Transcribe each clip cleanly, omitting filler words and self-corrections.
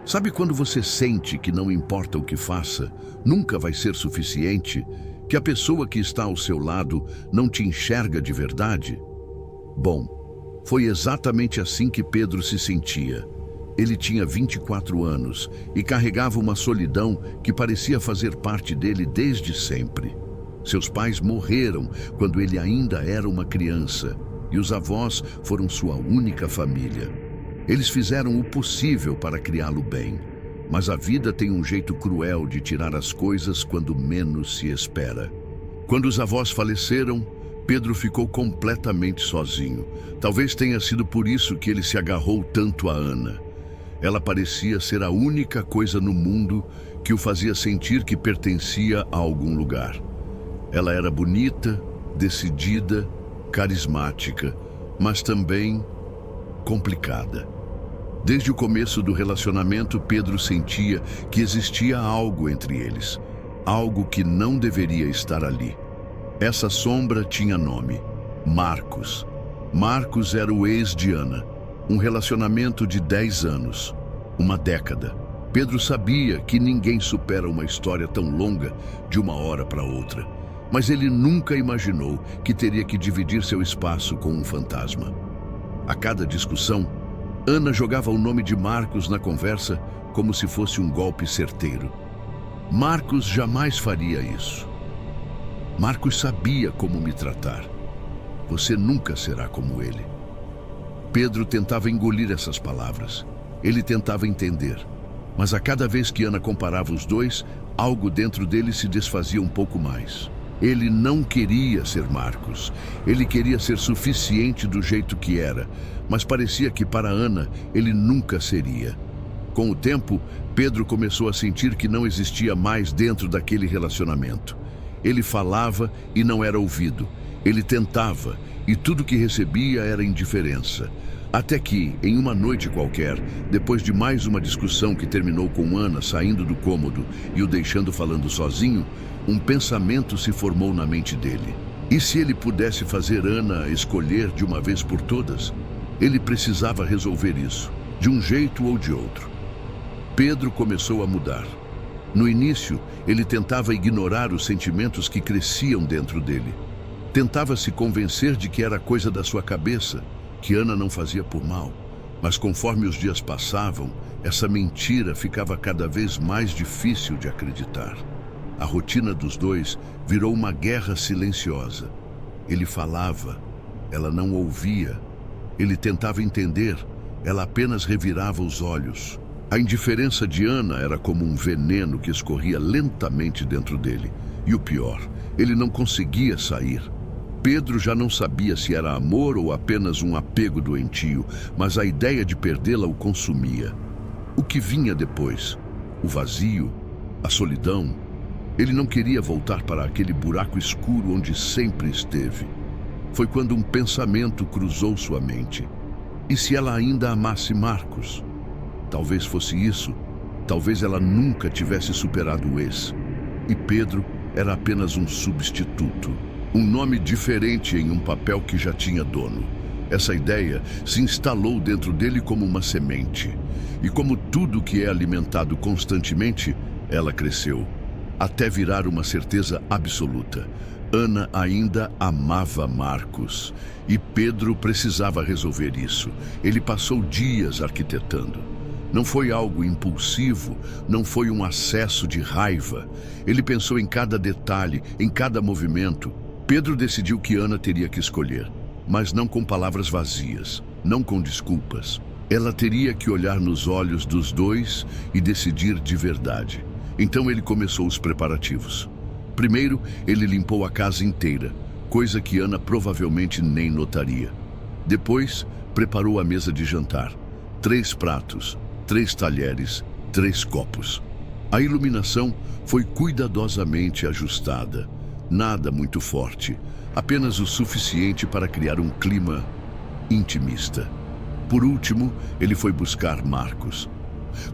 Sabe quando você sente que não importa o que faça, nunca vai ser suficiente? Que a pessoa que está ao seu lado não te enxerga de verdade? Bom, foi exatamente assim que Pedro se sentia. Ele tinha 24 anos e carregava uma solidão que parecia fazer parte dele desde sempre. Seus pais morreram quando ele ainda era uma criança e os avós foram sua única família. Eles fizeram o possível para criá-lo bem, mas a vida tem um jeito cruel de tirar as coisas quando menos se espera. Quando os avós faleceram, Pedro ficou completamente sozinho. Talvez tenha sido por isso que ele se agarrou tanto a Ana. Ela parecia ser a única coisa no mundo que o fazia sentir que pertencia a algum lugar. Ela era bonita, decidida, carismática, mas também complicada. Desde o começo do relacionamento, Pedro sentia que existia algo entre eles, algo que não deveria estar ali. Essa sombra tinha nome: Marcos. Marcos era o ex de Ana, um relacionamento de 10 anos, uma década. Pedro sabia que ninguém supera uma história tão longa de uma hora para outra, mas ele nunca imaginou que teria que dividir seu espaço com um fantasma. A cada discussão, Ana jogava o nome de Marcos na conversa como se fosse um golpe certeiro. Marcos jamais faria isso. Marcos sabia como me tratar. Você nunca será como ele. Pedro tentava engolir essas palavras. Ele tentava entender. Mas a cada vez que Ana comparava os dois, algo dentro dele se desfazia um pouco mais. Ele não queria ser Marcos. Ele queria ser suficiente do jeito que era, mas parecia que para Ana ele nunca seria. Com o tempo, Pedro começou a sentir que não existia mais dentro daquele relacionamento. Ele falava e não era ouvido. Ele tentava e tudo que recebia era indiferença. Até que, em uma noite qualquer, depois de mais uma discussão que terminou com Ana saindo do cômodo e o deixando falando sozinho, um pensamento se formou na mente dele. E se ele pudesse fazer Ana escolher de uma vez por todas? Ele precisava resolver isso, de um jeito ou de outro. Pedro começou a mudar. No início, ele tentava ignorar os sentimentos que cresciam dentro dele. Tentava se convencer de que era coisa da sua cabeça, que Ana não fazia por mal. Mas conforme os dias passavam, essa mentira ficava cada vez mais difícil de acreditar. A rotina dos dois virou uma guerra silenciosa. Ele falava, ela não ouvia. Ele tentava entender, ela apenas revirava os olhos. A indiferença de Ana era como um veneno que escorria lentamente dentro dele. E o pior, ele não conseguia sair. Pedro já não sabia se era amor ou apenas um apego doentio, mas a ideia de perdê-la o consumia. O que vinha depois? O vazio? A solidão? Ele não queria voltar para aquele buraco escuro onde sempre esteve. Foi quando um pensamento cruzou sua mente. E se ela ainda amasse Marcos? Talvez fosse isso. Talvez ela nunca tivesse superado o ex. E Pedro era apenas um substituto. Um nome diferente em um papel que já tinha dono. Essa ideia se instalou dentro dele como uma semente. E como tudo que é alimentado constantemente, ela cresceu, até virar uma certeza absoluta. Ana ainda amava Marcos. E Pedro precisava resolver isso. Ele passou dias arquitetando. Não foi algo impulsivo, não foi um acesso de raiva. Ele pensou em cada detalhe, em cada movimento. Pedro decidiu que Ana teria que escolher, mas não com palavras vazias, não com desculpas. Ela teria que olhar nos olhos dos dois e decidir de verdade. Então ele começou os preparativos. Primeiro, ele limpou a casa inteira, coisa que Ana provavelmente nem notaria. Depois, preparou a mesa de jantar. 3 pratos, 3 talheres, 3 copos. A iluminação foi cuidadosamente ajustada. Nada muito forte, apenas o suficiente para criar um clima intimista. Por último, ele foi buscar Marcos.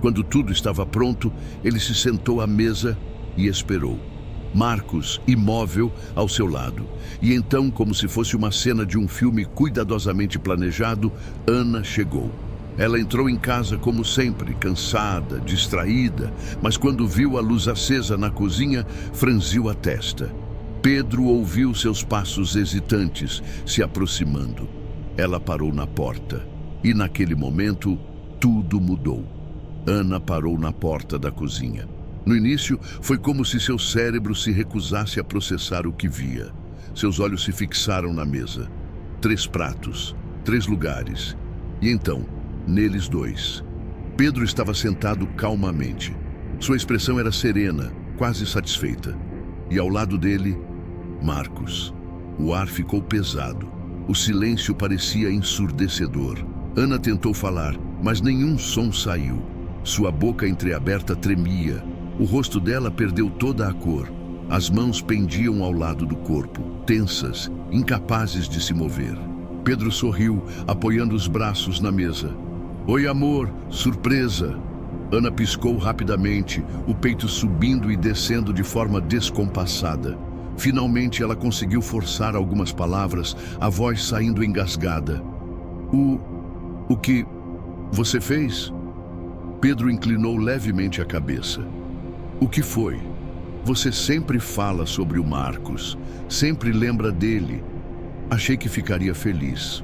Quando tudo estava pronto, ele se sentou à mesa e esperou. Marcos, imóvel, ao seu lado. E então, como se fosse uma cena de um filme cuidadosamente planejado, Ana chegou. Ela entrou em casa como sempre, cansada, distraída, mas quando viu a luz acesa na cozinha, franziu a testa. Pedro ouviu seus passos hesitantes se aproximando. Ela parou na porta e, naquele momento, tudo mudou. Ana parou na porta da cozinha. No início, foi como se seu cérebro se recusasse a processar o que via. Seus olhos se fixaram na mesa. 3 pratos, 3 lugares. E então, neles 2. Pedro estava sentado calmamente. Sua expressão era serena, quase satisfeita. E ao lado dele, Marcos. O ar ficou pesado. O silêncio parecia ensurdecedor. Ana tentou falar, mas nenhum som saiu. Sua boca entreaberta tremia. O rosto dela perdeu toda a cor. As mãos pendiam ao lado do corpo, tensas, incapazes de se mover. Pedro sorriu, apoiando os braços na mesa. Oi, amor, surpresa. Ana piscou rapidamente, o peito subindo e descendo de forma descompassada. Finalmente ela conseguiu forçar algumas palavras, a voz saindo engasgada. O que você fez? Pedro inclinou levemente a cabeça. O que foi? Você sempre fala sobre o Marcos, sempre lembra dele. Achei que ficaria feliz.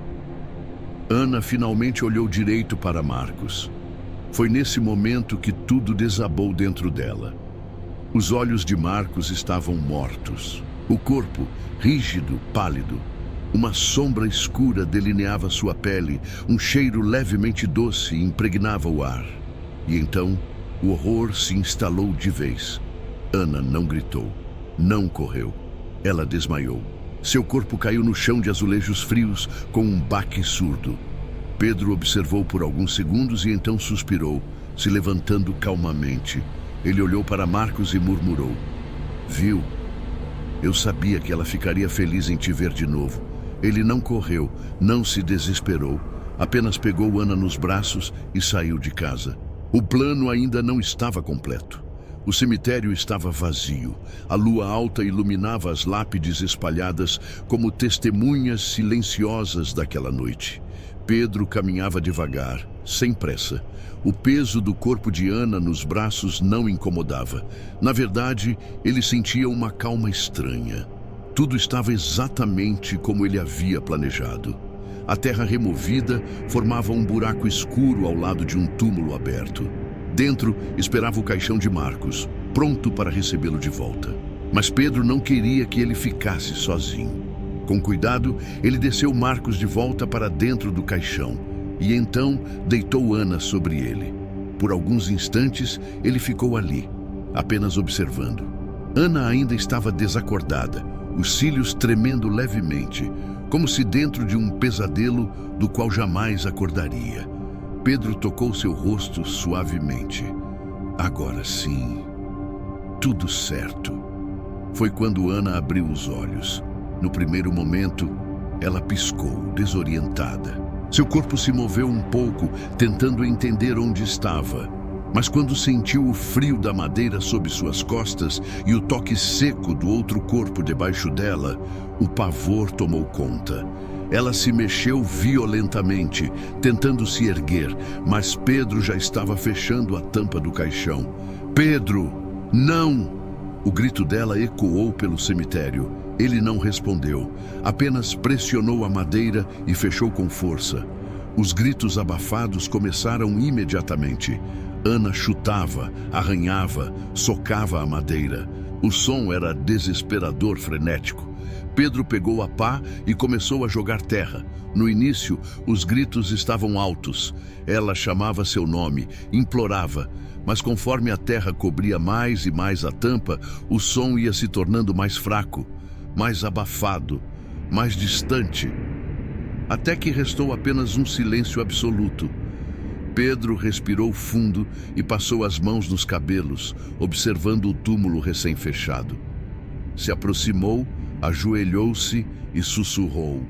Ana finalmente olhou direito para Marcos. Foi nesse momento que tudo desabou dentro dela. Os olhos de Marcos estavam mortos. O corpo, rígido, pálido. Uma sombra escura delineava sua pele, um cheiro levemente doce impregnava o ar. E então, o horror se instalou de vez. Ana não gritou, não correu. Ela desmaiou. Seu corpo caiu no chão de azulejos frios com um baque surdo. Pedro observou por alguns segundos e então suspirou, se levantando calmamente. Ele olhou para Marcos e murmurou. Viu? Eu sabia que ela ficaria feliz em te ver de novo. Ele não correu, não se desesperou. Apenas pegou Ana nos braços e saiu de casa. O plano ainda não estava completo. O cemitério estava vazio. A lua alta iluminava as lápides espalhadas como testemunhas silenciosas daquela noite. Pedro caminhava devagar, sem pressa. O peso do corpo de Ana nos braços não incomodava. Na verdade, ele sentia uma calma estranha. Tudo estava exatamente como ele havia planejado. A terra removida formava um buraco escuro ao lado de um túmulo aberto. Dentro esperava o caixão de Marcos, pronto para recebê-lo de volta. Mas Pedro não queria que ele ficasse sozinho. Com cuidado, ele desceu Marcos de volta para dentro do caixão e então deitou Ana sobre ele. Por alguns instantes, ele ficou ali, apenas observando. Ana ainda estava desacordada, os cílios tremendo levemente, como se dentro de um pesadelo do qual jamais acordaria. Pedro tocou seu rosto suavemente. Agora sim, tudo certo. Foi quando Ana abriu os olhos. No primeiro momento, ela piscou, desorientada. Seu corpo se moveu um pouco, tentando entender onde estava. Mas quando sentiu o frio da madeira sob suas costas e o toque seco do outro corpo debaixo dela, o pavor tomou conta. Ela se mexeu violentamente, tentando se erguer, mas Pedro já estava fechando a tampa do caixão. Pedro, não! O grito dela ecoou pelo cemitério. Ele não respondeu, apenas pressionou a madeira e fechou com força. Os gritos abafados começaram imediatamente. Ana chutava, arranhava, socava a madeira. O som era desesperador, frenético. Pedro pegou a pá e começou a jogar terra. No início, os gritos estavam altos. Ela chamava seu nome, implorava. Mas conforme a terra cobria mais e mais a tampa, o som ia se tornando mais fraco, mais abafado, mais distante. Até que restou apenas um silêncio absoluto. Pedro respirou fundo e passou as mãos nos cabelos, observando o túmulo recém-fechado. Se aproximou, ajoelhou-se e sussurrou.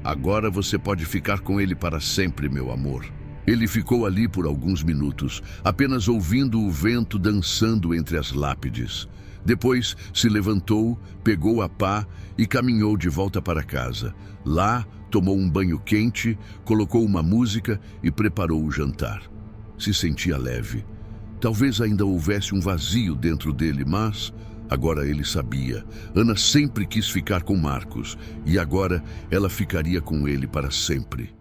Agora você pode ficar com ele para sempre, meu amor. Ele ficou ali por alguns minutos, apenas ouvindo o vento dançando entre as lápides. Depois se levantou, pegou a pá e caminhou de volta para casa. Lá, tomou um banho quente, colocou uma música e preparou o jantar. Se sentia leve. Talvez ainda houvesse um vazio dentro dele, mas agora ele sabia. Ana sempre quis ficar com Marcos e agora ela ficaria com ele para sempre.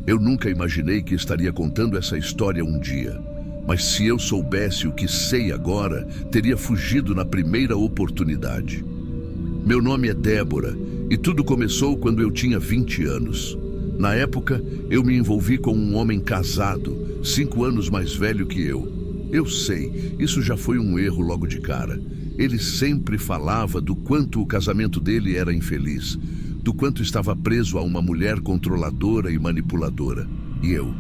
Eu nunca imaginei que estaria contando essa história um dia. Mas se eu soubesse o que sei agora, teria fugido na primeira oportunidade. Meu nome é Débora e tudo começou quando eu tinha 20 anos. Na época, eu me envolvi com um homem casado, 5 anos mais velho que eu. Eu sei, isso já foi um erro logo de cara. Ele sempre falava do quanto o casamento dele era infeliz, do quanto estava preso a uma mulher controladora e manipuladora. E eu,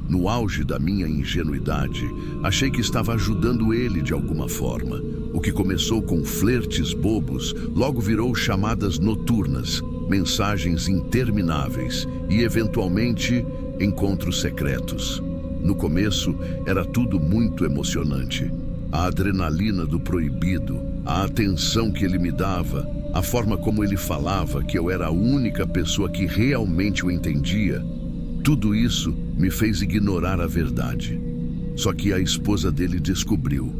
no auge da minha ingenuidade, achei que estava ajudando ele de alguma forma. O que começou com flertes bobos, logo virou chamadas noturnas, mensagens intermináveis e, eventualmente, encontros secretos. No começo, era tudo muito emocionante. A adrenalina do proibido, a atenção que ele me dava, a forma como ele falava que eu era a única pessoa que realmente o entendia, tudo isso me fez ignorar a verdade. Só que a esposa dele descobriu.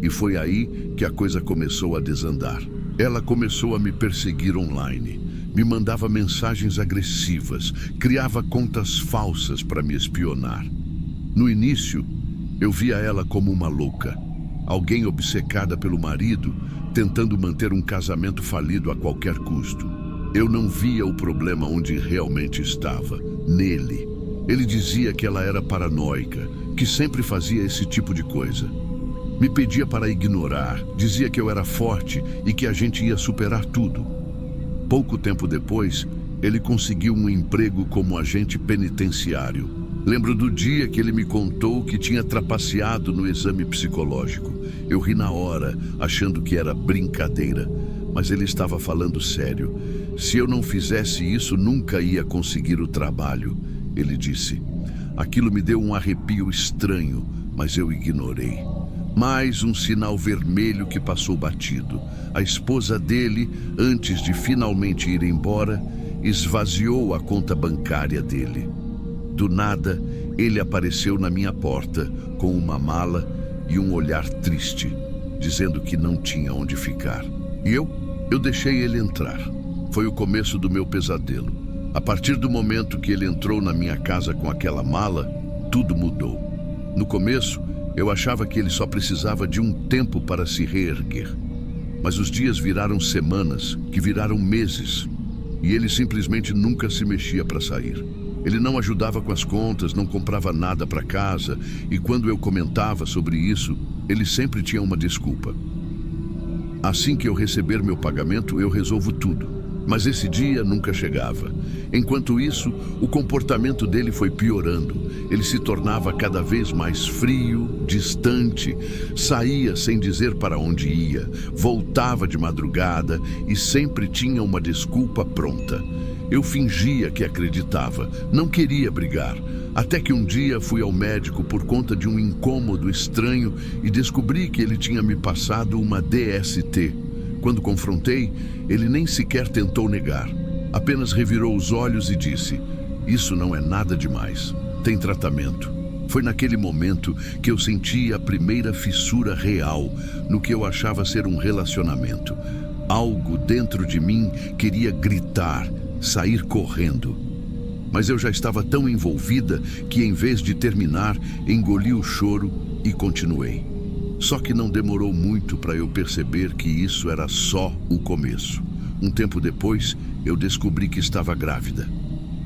E foi aí que a coisa começou a desandar. Ela começou a me perseguir online. Me mandava mensagens agressivas, criava contas falsas para me espionar. No início, eu via ela como uma louca. Alguém obcecada pelo marido, tentando manter um casamento falido a qualquer custo. Eu não via o problema onde realmente estava, nele. Ele dizia que ela era paranoica, que sempre fazia esse tipo de coisa. Me pedia para ignorar, dizia que eu era forte e que a gente ia superar tudo. Pouco tempo depois, ele conseguiu um emprego como agente penitenciário. Lembro do dia que ele me contou que tinha trapaceado no exame psicológico. Eu ri na hora, achando que era brincadeira, mas ele estava falando sério. Se eu não fizesse isso, nunca ia conseguir o trabalho, ele disse. Aquilo me deu um arrepio estranho, mas eu ignorei. Mais um sinal vermelho que passou batido. A esposa dele, antes de finalmente ir embora, esvaziou a conta bancária dele. Do nada, ele apareceu na minha porta com uma mala e um olhar triste, dizendo que não tinha onde ficar. E eu deixei ele entrar. Foi o começo do meu pesadelo. A partir do momento que ele entrou na minha casa com aquela mala, tudo mudou. No começo, eu achava que ele só precisava de um tempo para se reerguer. Mas os dias viraram semanas, que viraram meses, e ele simplesmente nunca se mexia para sair. Ele não ajudava com as contas, não comprava nada para casa, e quando eu comentava sobre isso, ele sempre tinha uma desculpa. Assim que eu receber meu pagamento, eu resolvo tudo. Mas esse dia nunca chegava. Enquanto isso, o comportamento dele foi piorando. Ele se tornava cada vez mais frio, distante, saía sem dizer para onde ia, voltava de madrugada e sempre tinha uma desculpa pronta. Eu fingia que acreditava, não queria brigar, até que um dia fui ao médico por conta de um incômodo estranho e descobri que ele tinha me passado uma DST. Quando confrontei, ele nem sequer tentou negar, apenas revirou os olhos e disse: "Isso não é nada demais, tem tratamento." Foi naquele momento que eu senti a primeira fissura real no que eu achava ser um relacionamento. Algo dentro de mim queria gritar, sair correndo. Mas eu já estava tão envolvida que, em vez de terminar, engoli o choro e continuei. Só que não demorou muito para eu perceber que isso era só o começo. Um tempo depois, eu descobri que estava grávida.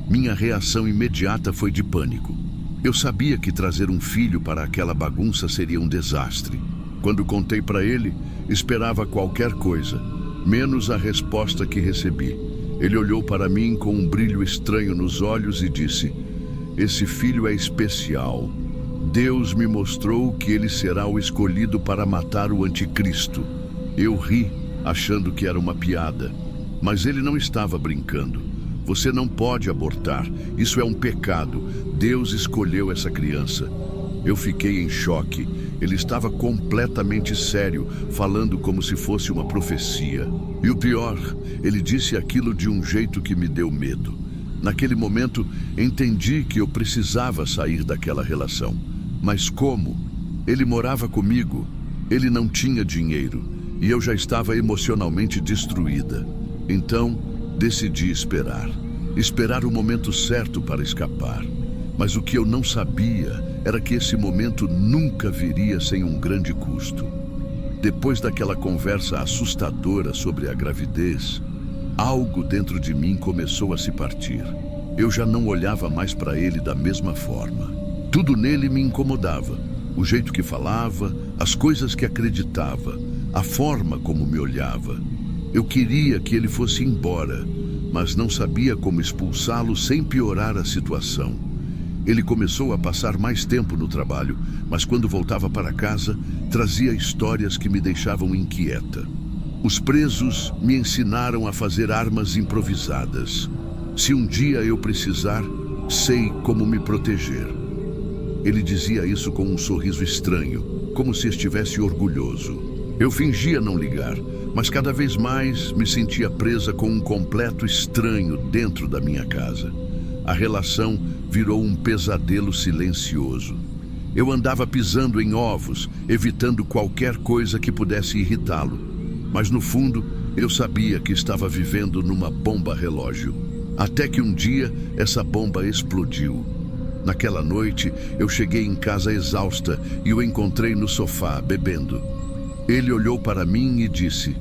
Minha reação imediata foi de pânico. Eu sabia que trazer um filho para aquela bagunça seria um desastre. Quando contei para ele, esperava qualquer coisa, menos a resposta que recebi. Ele olhou para mim com um brilho estranho nos olhos e disse: "Esse filho é especial. Deus me mostrou que ele será o escolhido para matar o anticristo." Eu ri, achando que era uma piada. Mas ele não estava brincando. "Você não pode abortar. Isso é um pecado. Deus escolheu essa criança." Eu fiquei em choque. Ele estava completamente sério, falando como se fosse uma profecia. E o pior, ele disse aquilo de um jeito que me deu medo. Naquele momento, entendi que eu precisava sair daquela relação. Mas como? Ele morava comigo, ele não tinha dinheiro e eu já estava emocionalmente destruída. Então, decidi esperar. Esperar o momento certo para escapar. Mas o que eu não sabia era que esse momento nunca viria sem um grande custo. Depois daquela conversa assustadora sobre a gravidez, algo dentro de mim começou a se partir. Eu já não olhava mais para ele da mesma forma. Tudo nele me incomodava. O jeito que falava, as coisas que acreditava, a forma como me olhava. Eu queria que ele fosse embora, mas não sabia como expulsá-lo sem piorar a situação. Ele começou a passar mais tempo no trabalho, mas quando voltava para casa, trazia histórias que me deixavam inquieta. Os presos me ensinaram a fazer armas improvisadas. Se um dia eu precisar, sei como me proteger. Ele dizia isso com um sorriso estranho, como se estivesse orgulhoso. Eu fingia não ligar, mas cada vez mais me sentia presa com um completo estranho dentro da minha casa. A relação virou um pesadelo silencioso. Eu andava pisando em ovos, evitando qualquer coisa que pudesse irritá-lo. Mas no fundo, eu sabia que estava vivendo numa bomba relógio. Até que um dia, essa bomba explodiu. Naquela noite, eu cheguei em casa exausta e o encontrei no sofá, bebendo. Ele olhou para mim e disse: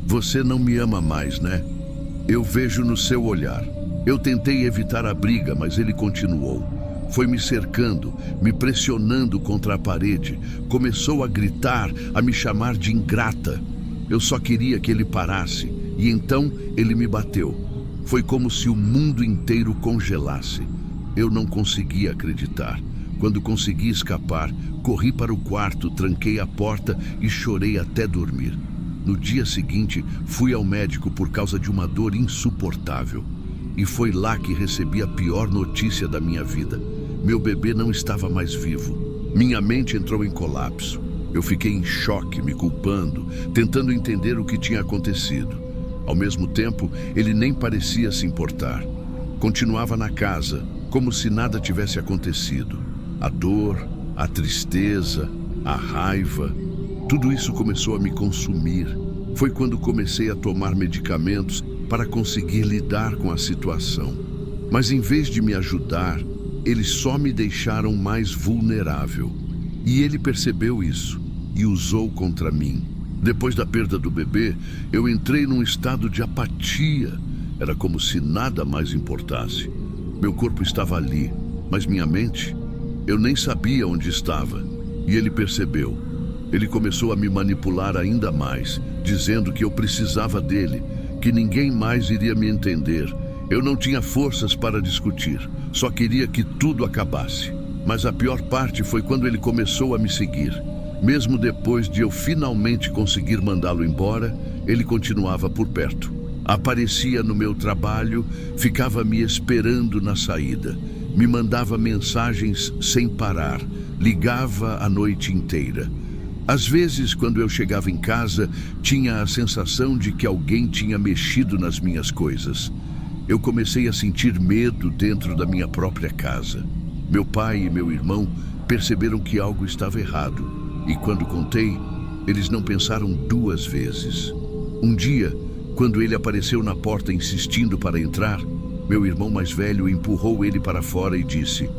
"Você não me ama mais, né? Eu vejo no seu olhar." Eu tentei evitar a briga, mas ele continuou. Foi me cercando, me pressionando contra a parede. Começou a gritar, a me chamar de ingrata. Eu só queria que ele parasse, e então ele me bateu. Foi como se o mundo inteiro congelasse. Eu não conseguia acreditar. Quando consegui escapar, corri para o quarto, tranquei a porta e chorei até dormir. No dia seguinte, fui ao médico por causa de uma dor insuportável. E foi lá que recebi a pior notícia da minha vida. Meu bebê não estava mais vivo. Minha mente entrou em colapso. Eu fiquei em choque, me culpando, tentando entender o que tinha acontecido. Ao mesmo tempo, ele nem parecia se importar. Continuava na casa, como se nada tivesse acontecido. A dor, a tristeza, a raiva, tudo isso começou a me consumir. Foi quando comecei a tomar medicamentos para conseguir lidar com a situação. Mas em vez de me ajudar, eles só me deixaram mais vulnerável. E ele percebeu isso e usou contra mim. Depois da perda do bebê, eu entrei num estado de apatia. Era como se nada mais importasse. Meu corpo estava ali, mas minha mente, eu nem sabia onde estava. E ele percebeu. Ele começou a me manipular ainda mais, dizendo que eu precisava dele, que ninguém mais iria me entender. Eu não tinha forças para discutir, só queria que tudo acabasse. Mas a pior parte foi quando ele começou a me seguir. Mesmo depois de eu finalmente conseguir mandá-lo embora, ele continuava por perto. Aparecia no meu trabalho, ficava me esperando na saída. Me mandava mensagens sem parar, ligava a noite inteira. Às vezes, quando eu chegava em casa, tinha a sensação de que alguém tinha mexido nas minhas coisas. Eu comecei a sentir medo dentro da minha própria casa. Meu pai e meu irmão perceberam que algo estava errado. E quando contei, eles não pensaram duas vezes. Um dia, quando ele apareceu na porta insistindo para entrar, meu irmão mais velho empurrou ele para fora e disse: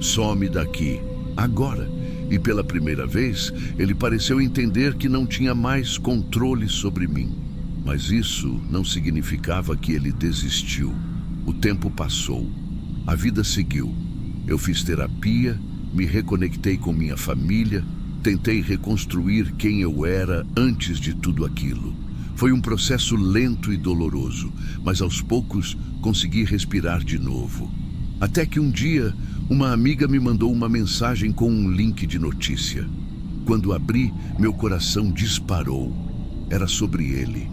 "Some daqui, agora." E pela primeira vez, ele pareceu entender que não tinha mais controle sobre mim. Mas isso não significava que ele desistiu. O tempo passou. A vida seguiu. Eu fiz terapia, me reconectei com minha família, tentei reconstruir quem eu era antes de tudo aquilo. Foi um processo lento e doloroso, mas aos poucos consegui respirar de novo. Até que um dia, uma amiga me mandou uma mensagem com um link de notícia. Quando abri, meu coração disparou. Era sobre ele.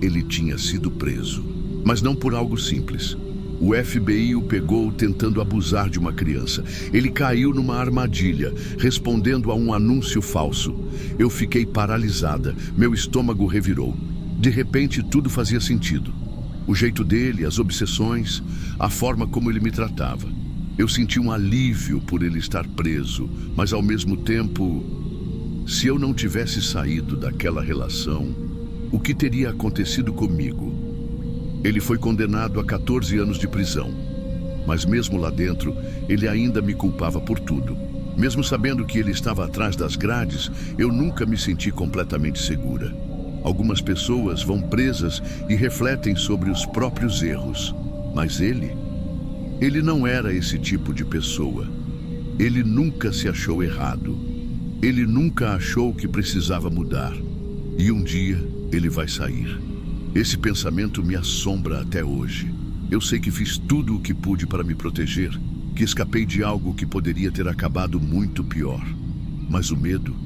Ele tinha sido preso, mas não por algo simples. O FBI o pegou tentando abusar de uma criança. Ele caiu numa armadilha, respondendo a um anúncio falso. Eu fiquei paralisada, meu estômago revirou. De repente, tudo fazia sentido. O jeito dele, as obsessões, a forma como ele me tratava. Eu senti um alívio por ele estar preso, mas ao mesmo tempo, se eu não tivesse saído daquela relação, o que teria acontecido comigo? Ele foi condenado a 14 anos de prisão, mas mesmo lá dentro, ele ainda me culpava por tudo. Mesmo sabendo que ele estava atrás das grades, eu nunca me senti completamente segura. Algumas pessoas vão presas e refletem sobre os próprios erros, mas ele não era esse tipo de pessoa. Ele nunca se achou errado. Ele nunca achou que precisava mudar. E um dia ele vai sair. Esse pensamento me assombra até hoje. Eu sei que fiz tudo o que pude para me proteger, que escapei de algo que poderia ter acabado muito pior. Mas o medo,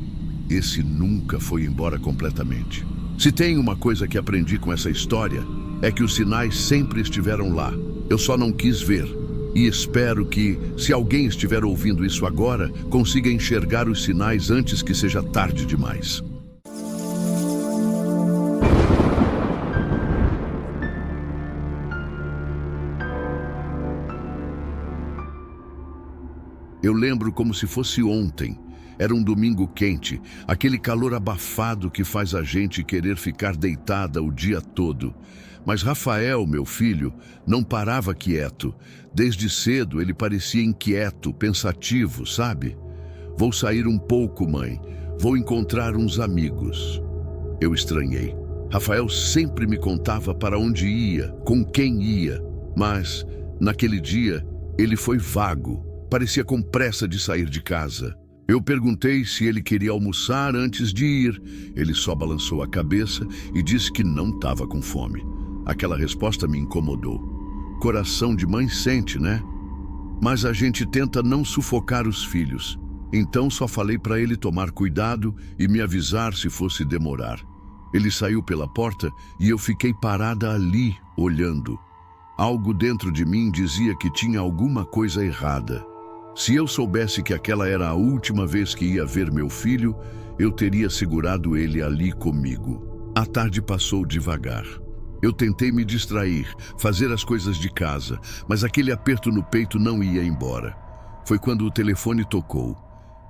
esse nunca foi embora completamente. Se tem uma coisa que aprendi com essa história, é que os sinais sempre estiveram lá. Eu só não quis ver. E espero que, se alguém estiver ouvindo isso agora, consiga enxergar os sinais antes que seja tarde demais. Eu lembro como se fosse ontem. Era um domingo quente, aquele calor abafado que faz a gente querer ficar deitada o dia todo. Mas Rafael, meu filho, não parava quieto. Desde cedo ele parecia inquieto, pensativo, sabe? Vou sair um pouco, mãe. Vou encontrar uns amigos. Eu estranhei. Rafael sempre me contava para onde ia, com quem ia. Mas, naquele dia, ele foi vago. Parecia com pressa de sair de casa. Eu perguntei se ele queria almoçar antes de ir. Ele só balançou a cabeça e disse que não estava com fome. Aquela resposta me incomodou. Coração de mãe sente, né? Mas a gente tenta não sufocar os filhos. Então só falei para ele tomar cuidado e me avisar se fosse demorar. Ele saiu pela porta e eu fiquei parada ali, olhando. Algo dentro de mim dizia que tinha alguma coisa errada. Se eu soubesse que aquela era a última vez que ia ver meu filho, eu teria segurado ele ali comigo. A tarde passou devagar. Eu tentei me distrair, fazer as coisas de casa, mas aquele aperto no peito não ia embora. Foi quando o telefone tocou.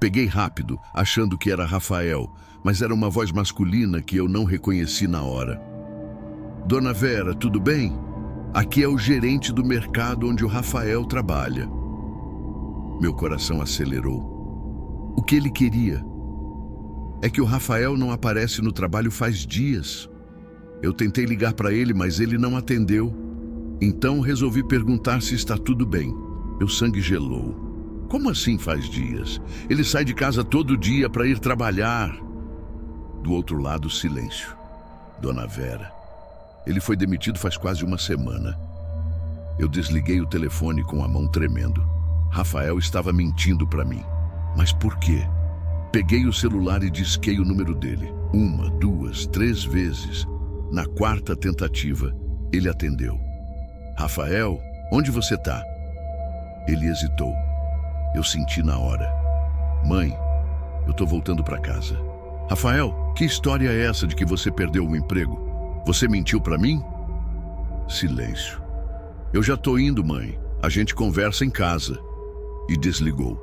Peguei rápido, achando que era Rafael, mas era uma voz masculina que eu não reconheci na hora. Dona Vera, tudo bem? Aqui é o gerente do mercado onde o Rafael trabalha. Meu coração acelerou. O que ele queria? É que o Rafael não aparece no trabalho faz dias. Eu tentei ligar para ele, mas ele não atendeu. Então resolvi perguntar se está tudo bem. Meu sangue gelou. Como assim faz dias? Ele sai de casa todo dia para ir trabalhar. Do outro lado, silêncio. Dona Vera. Ele foi demitido faz quase uma semana. Eu desliguei o telefone com a mão tremendo. Rafael estava mentindo para mim. Mas por quê? Peguei o celular e disquei o número dele. 1, 2, 3 vezes. Na quarta tentativa, ele atendeu. Rafael, onde você tá? Ele hesitou. Eu senti na hora. Mãe, eu tô voltando para casa. Rafael, que história é essa de que você perdeu o emprego? Você mentiu para mim? Silêncio. Eu já tô indo, mãe. A gente conversa em casa. E desligou.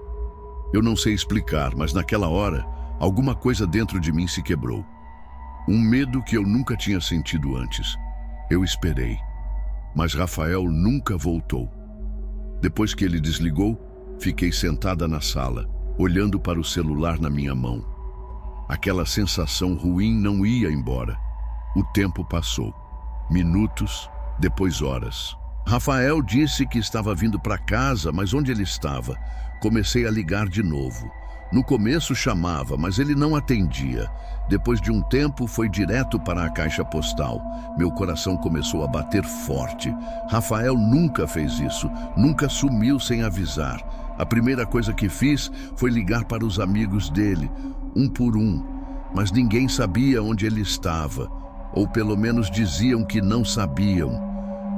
Eu não sei explicar, mas naquela hora, alguma coisa dentro de mim se quebrou. Um medo que eu nunca tinha sentido antes. Eu esperei. Mas Rafael nunca voltou. Depois que ele desligou, fiquei sentada na sala, olhando para o celular na minha mão. Aquela sensação ruim não ia embora. O tempo passou. Minutos, depois horas. Rafael disse que estava vindo para casa, mas onde ele estava? Comecei a ligar de novo. No começo chamava, mas ele não atendia. Depois de um tempo, foi direto para a caixa postal. Meu coração começou a bater forte. Rafael nunca fez isso, nunca sumiu sem avisar. A primeira coisa que fiz foi ligar para os amigos dele, um por um. Mas ninguém sabia onde ele estava, ou pelo menos diziam que não sabiam.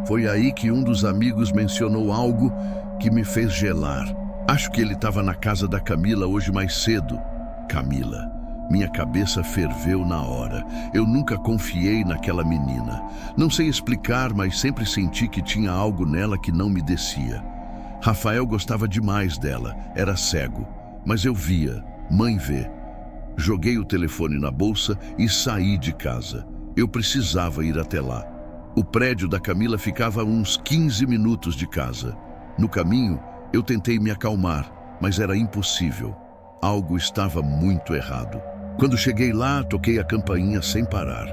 Foi aí que um dos amigos mencionou algo que me fez gelar. Acho que ele estava na casa da Camila hoje mais cedo. Camila. Minha cabeça ferveu na hora. Eu nunca confiei naquela menina. Não sei explicar, mas sempre senti que tinha algo nela que não me descia. Rafael gostava demais dela, era cego. Mas eu via, mãe vê. Joguei o telefone na bolsa e saí de casa. Eu precisava ir até lá. O prédio da Camila ficava a uns 15 minutos de casa. No caminho, eu tentei me acalmar, mas era impossível. Algo estava muito errado. Quando cheguei lá, toquei a campainha sem parar.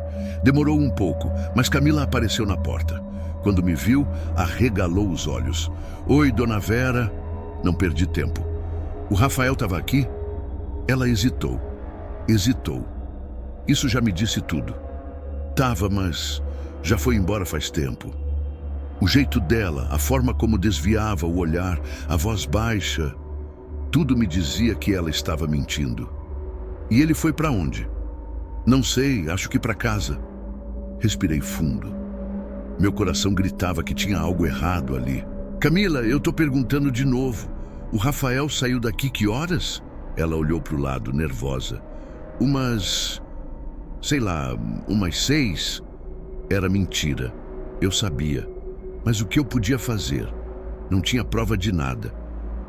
Demorou um pouco, mas Camila apareceu na porta. Quando me viu, arregalou os olhos. Oi, dona Vera. Não perdi tempo. O Rafael estava aqui? Ela hesitou. Hesitou. Isso já me disse tudo. Tava, mas já foi embora faz tempo. O jeito dela, a forma como desviava o olhar, a voz baixa, tudo me dizia que ela estava mentindo. E ele foi para onde? Não sei, acho que para casa. Respirei fundo. Meu coração gritava que tinha algo errado ali. Camila, eu tô perguntando de novo. O Rafael saiu daqui que horas? Ela olhou para o lado, nervosa. Umas 6. Era mentira. Eu sabia. Mas o que eu podia fazer? Não tinha prova de nada.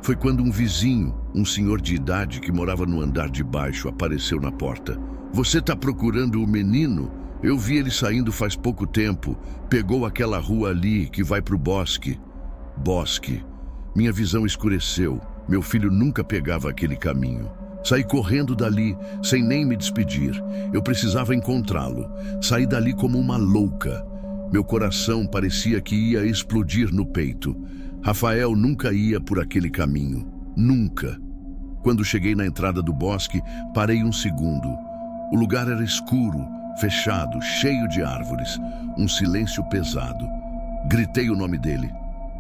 Foi quando um vizinho, um senhor de idade que morava no andar de baixo, apareceu na porta. Você tá procurando o menino? Eu vi ele saindo faz pouco tempo. Pegou aquela rua ali que vai pro bosque. Bosque. Minha visão escureceu. Meu filho nunca pegava aquele caminho. Saí correndo dali, sem nem me despedir. Eu precisava encontrá-lo. Saí dali como uma louca. Meu coração parecia que ia explodir no peito. Rafael nunca ia por aquele caminho. Nunca. Quando cheguei na entrada do bosque, parei um segundo. O lugar era escuro, fechado, cheio de árvores. Um silêncio pesado. Gritei o nome dele.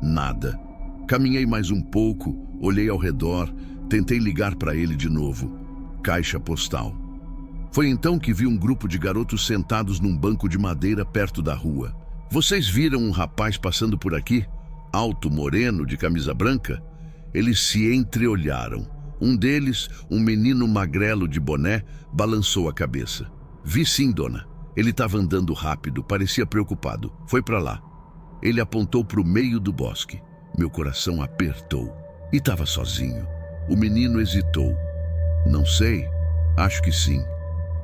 Nada. Caminhei mais um pouco, olhei ao redor, tentei ligar para ele de novo. Caixa postal. Foi então que vi um grupo de garotos sentados num banco de madeira perto da rua. Vocês viram um rapaz passando por aqui? Alto, moreno, de camisa branca? Eles se entreolharam. Um deles, um menino magrelo de boné, balançou a cabeça. Vi sim, dona. Ele estava andando rápido, parecia preocupado. Foi para lá. Ele apontou para o meio do bosque. Meu coração apertou. E estava sozinho. O menino hesitou. Não sei. Acho que sim.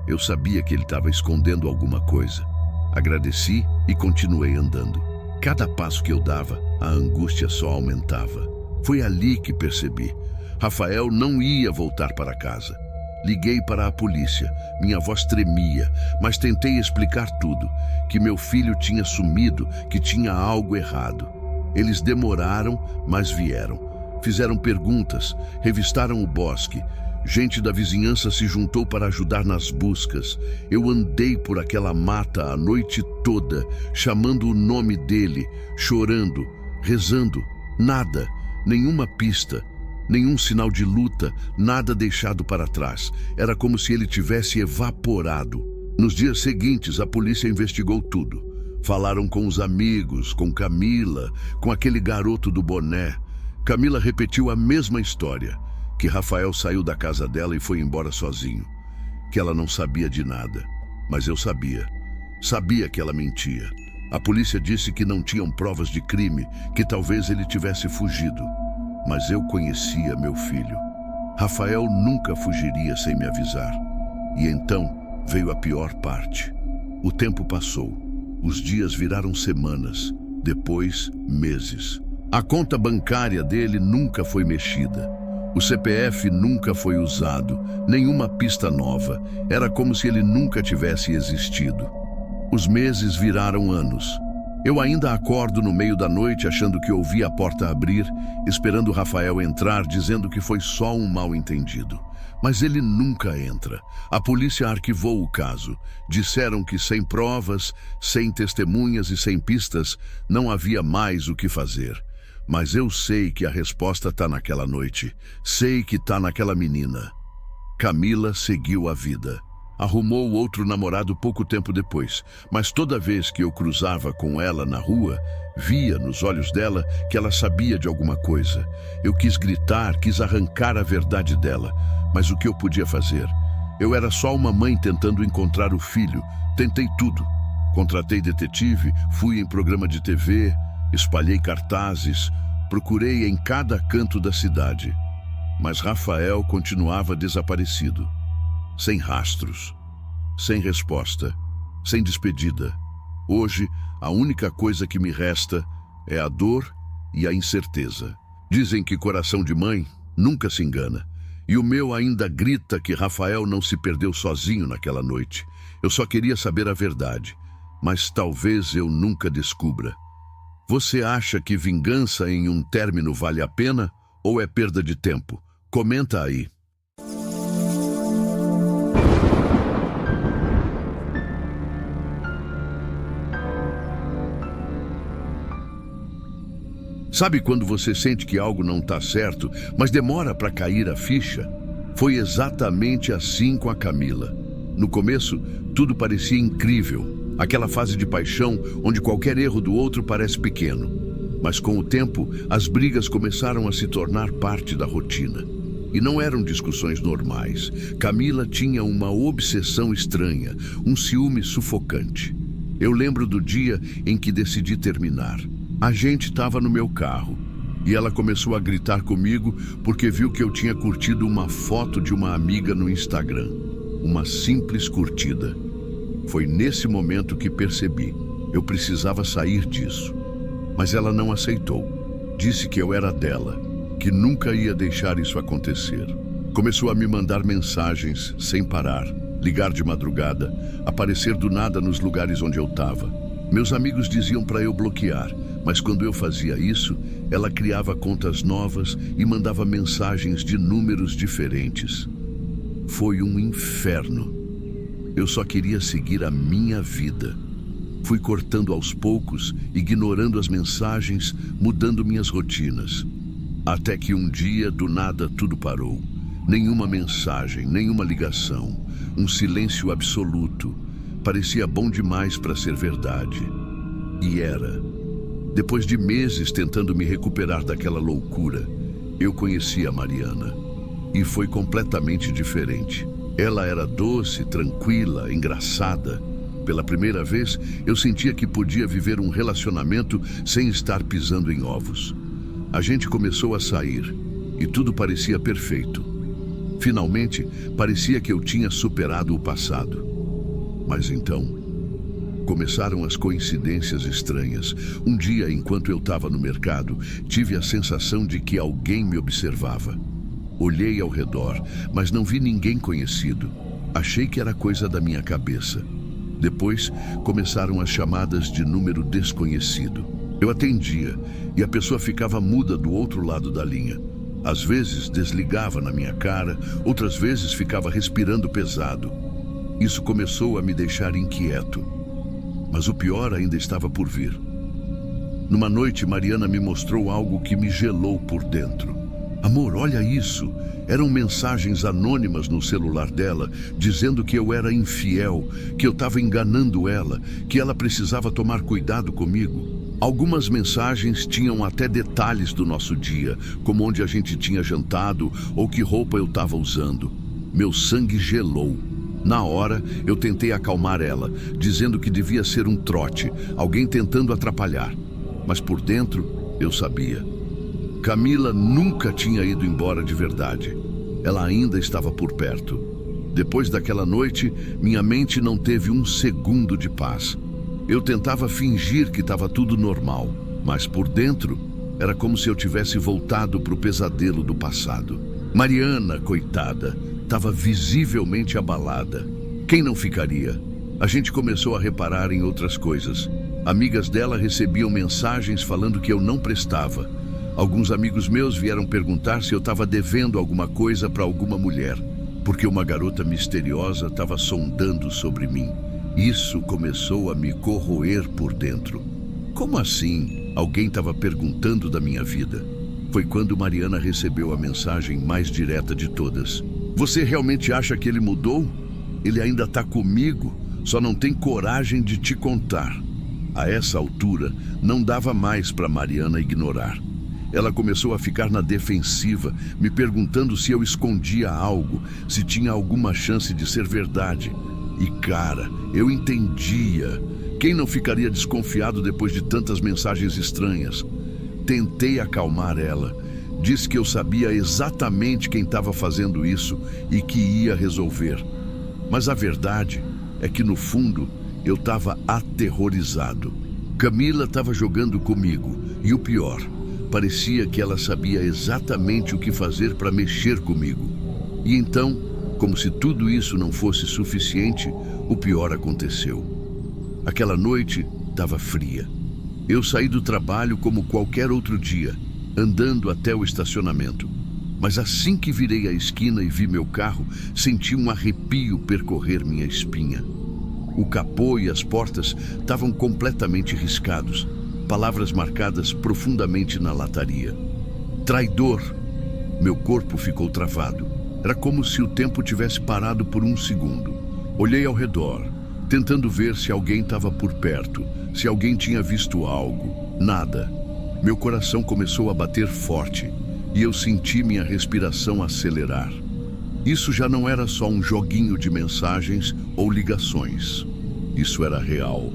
Eu sabia que ele estava escondendo alguma coisa. Agradeci e continuei andando. Cada passo que eu dava, a angústia só aumentava. Foi ali que percebi. Rafael não ia voltar para casa. Liguei para a polícia. Minha voz tremia, mas tentei explicar tudo. Que meu filho tinha sumido, que tinha algo errado. Eles demoraram, mas vieram. Fizeram perguntas, revistaram o bosque. Gente da vizinhança se juntou para ajudar nas buscas. Eu andei por aquela mata a noite toda, chamando o nome dele, chorando, rezando. Nada, nenhuma pista, nenhum sinal de luta, nada deixado para trás. Era como se ele tivesse evaporado. Nos dias seguintes, a polícia investigou tudo. Falaram com os amigos, com Camila, com aquele garoto do boné. Camila repetiu a mesma história. Que Rafael saiu da casa dela e foi embora sozinho. Que ela não sabia de nada. Mas eu sabia. Sabia que ela mentia. A polícia disse que não tinham provas de crime, que talvez ele tivesse fugido. Mas eu conhecia meu filho. Rafael nunca fugiria sem me avisar. E então veio a pior parte. O tempo passou. Os dias viraram semanas. Depois, meses. A conta bancária dele nunca foi mexida. O CPF nunca foi usado, nenhuma pista nova. Era como se ele nunca tivesse existido. Os meses viraram anos. Eu ainda acordo no meio da noite achando que ouvi a porta abrir, esperando Rafael entrar, dizendo que foi só um mal-entendido. Mas ele nunca entra. A polícia arquivou o caso. Disseram que sem provas, sem testemunhas e sem pistas, não havia mais o que fazer. Mas eu sei que a resposta está naquela noite. Sei que está naquela menina. Camila seguiu a vida. Arrumou outro namorado pouco tempo depois, mas toda vez que eu cruzava com ela na rua, via nos olhos dela que ela sabia de alguma coisa. Eu quis gritar, quis arrancar a verdade dela, mas o que eu podia fazer? Eu era só uma mãe tentando encontrar o filho. Tentei tudo. Contratei detetive, fui em programa de TV, espalhei cartazes, procurei em cada canto da cidade. Mas Rafael continuava desaparecido. Sem rastros, sem resposta, sem despedida. Hoje, a única coisa que me resta é a dor e a incerteza. Dizem que coração de mãe nunca se engana. E o meu ainda grita que Rafael não se perdeu sozinho naquela noite. Eu só queria saber a verdade, mas talvez eu nunca descubra. Você acha que vingança em um término vale a pena ou é perda de tempo? Comenta aí. Sabe quando você sente que algo não está certo, mas demora para cair a ficha? Foi exatamente assim com a Camila. No começo, tudo parecia incrível. Aquela fase de paixão onde qualquer erro do outro parece pequeno. Mas com o tempo, as brigas começaram a se tornar parte da rotina. E não eram discussões normais. Camila tinha uma obsessão estranha, um ciúme sufocante. Eu lembro do dia em que decidi terminar. A gente estava no meu carro e ela começou a gritar comigo porque viu que eu tinha curtido uma foto de uma amiga no Instagram. Uma simples curtida. Foi nesse momento que percebi. Eu precisava sair disso. Mas ela não aceitou. Disse que eu era dela, que nunca ia deixar isso acontecer. Começou a me mandar mensagens sem parar, ligar de madrugada, aparecer do nada nos lugares onde eu estava. Meus amigos diziam para eu bloquear, mas quando eu fazia isso, ela criava contas novas e mandava mensagens de números diferentes. Foi um inferno. Eu só queria seguir a minha vida. Fui cortando aos poucos, ignorando as mensagens, mudando minhas rotinas. Até que um dia, do nada, tudo parou. Nenhuma mensagem, nenhuma ligação. Um silêncio absoluto. Parecia bom demais para ser verdade. E era. Depois de meses tentando me recuperar daquela loucura, eu conheci a Mariana. E foi completamente diferente. Ela era doce, tranquila, engraçada. Pela primeira vez, eu sentia que podia viver um relacionamento sem estar pisando em ovos. A gente começou a sair e tudo parecia perfeito. Finalmente, parecia que eu tinha superado o passado. Mas então, começaram as coincidências estranhas. Um dia, enquanto eu estava no mercado, tive a sensação de que alguém me observava. Olhei ao redor, mas não vi ninguém conhecido. Achei que era coisa da minha cabeça. Depois, começaram as chamadas de número desconhecido. Eu atendia e a pessoa ficava muda do outro lado da linha. Às vezes desligava na minha cara, outras vezes ficava respirando pesado. Isso começou a me deixar inquieto. Mas o pior ainda estava por vir. Numa noite, Mariana me mostrou algo que me gelou por dentro. Amor, olha isso! Eram mensagens anônimas no celular dela, dizendo que eu era infiel, que eu estava enganando ela, que ela precisava tomar cuidado comigo. Algumas mensagens tinham até detalhes do nosso dia, como onde a gente tinha jantado ou que roupa eu estava usando. Meu sangue gelou. Na hora, eu tentei acalmar ela, dizendo que devia ser um trote, alguém tentando atrapalhar. Mas por dentro, eu sabia. Camila nunca tinha ido embora de verdade. Ela ainda estava por perto. Depois daquela noite, minha mente não teve um segundo de paz. Eu tentava fingir que estava tudo normal, mas por dentro, era como se eu tivesse voltado para o pesadelo do passado. Mariana, coitada, estava visivelmente abalada. Quem não ficaria? A gente começou a reparar em outras coisas. Amigas dela recebiam mensagens falando que eu não prestava. Alguns amigos meus vieram perguntar se eu estava devendo alguma coisa para alguma mulher, porque uma garota misteriosa estava sondando sobre mim. Isso começou a me corroer por dentro. Como assim? Alguém estava perguntando da minha vida. Foi quando Mariana recebeu a mensagem mais direta de todas. Você realmente acha que ele mudou? Ele ainda está comigo, só não tem coragem de te contar. A essa altura, não dava mais para Mariana ignorar. Ela começou a ficar na defensiva, me perguntando se eu escondia algo, se tinha alguma chance de ser verdade. E cara, eu entendia. Quem não ficaria desconfiado depois de tantas mensagens estranhas? Tentei acalmar ela. Disse que eu sabia exatamente quem estava fazendo isso e que ia resolver. Mas a verdade é que, no fundo, eu estava aterrorizado. Camila estava jogando comigo e o pior, parecia que ela sabia exatamente o que fazer para mexer comigo. E então, como se tudo isso não fosse suficiente, o pior aconteceu. Aquela noite estava fria. Eu saí do trabalho como qualquer outro dia, andando até o estacionamento. Mas assim que virei a esquina e vi meu carro, senti um arrepio percorrer minha espinha. O capô e as portas estavam completamente riscados, palavras marcadas profundamente na lataria. Traidor! Meu corpo ficou travado. Era como se o tempo tivesse parado por um segundo. Olhei ao redor, tentando ver se alguém estava por perto, se alguém tinha visto algo. Nada. Meu coração começou a bater forte e eu senti minha respiração acelerar. Isso já não era só um joguinho de mensagens ou ligações. Isso era real.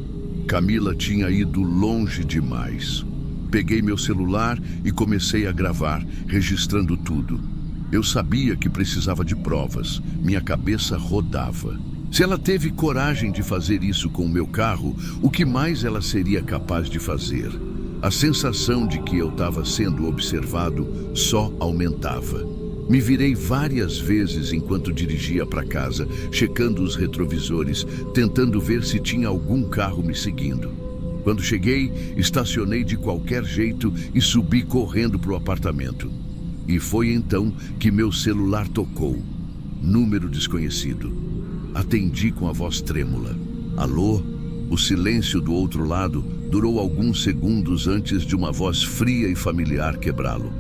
Camila tinha ido longe demais. Peguei meu celular e comecei a gravar, registrando tudo. Eu sabia que precisava de provas. Minha cabeça rodava. Se ela teve coragem de fazer isso com o meu carro, o que mais ela seria capaz de fazer? A sensação de que eu estava sendo observado só aumentava. Me virei várias vezes enquanto dirigia para casa, checando os retrovisores, tentando ver se tinha algum carro me seguindo. Quando cheguei, estacionei de qualquer jeito e subi correndo para o apartamento. E foi então que meu celular tocou. Número desconhecido. Atendi com a voz trêmula. Alô? O silêncio do outro lado durou alguns segundos antes de uma voz fria e familiar quebrá-lo.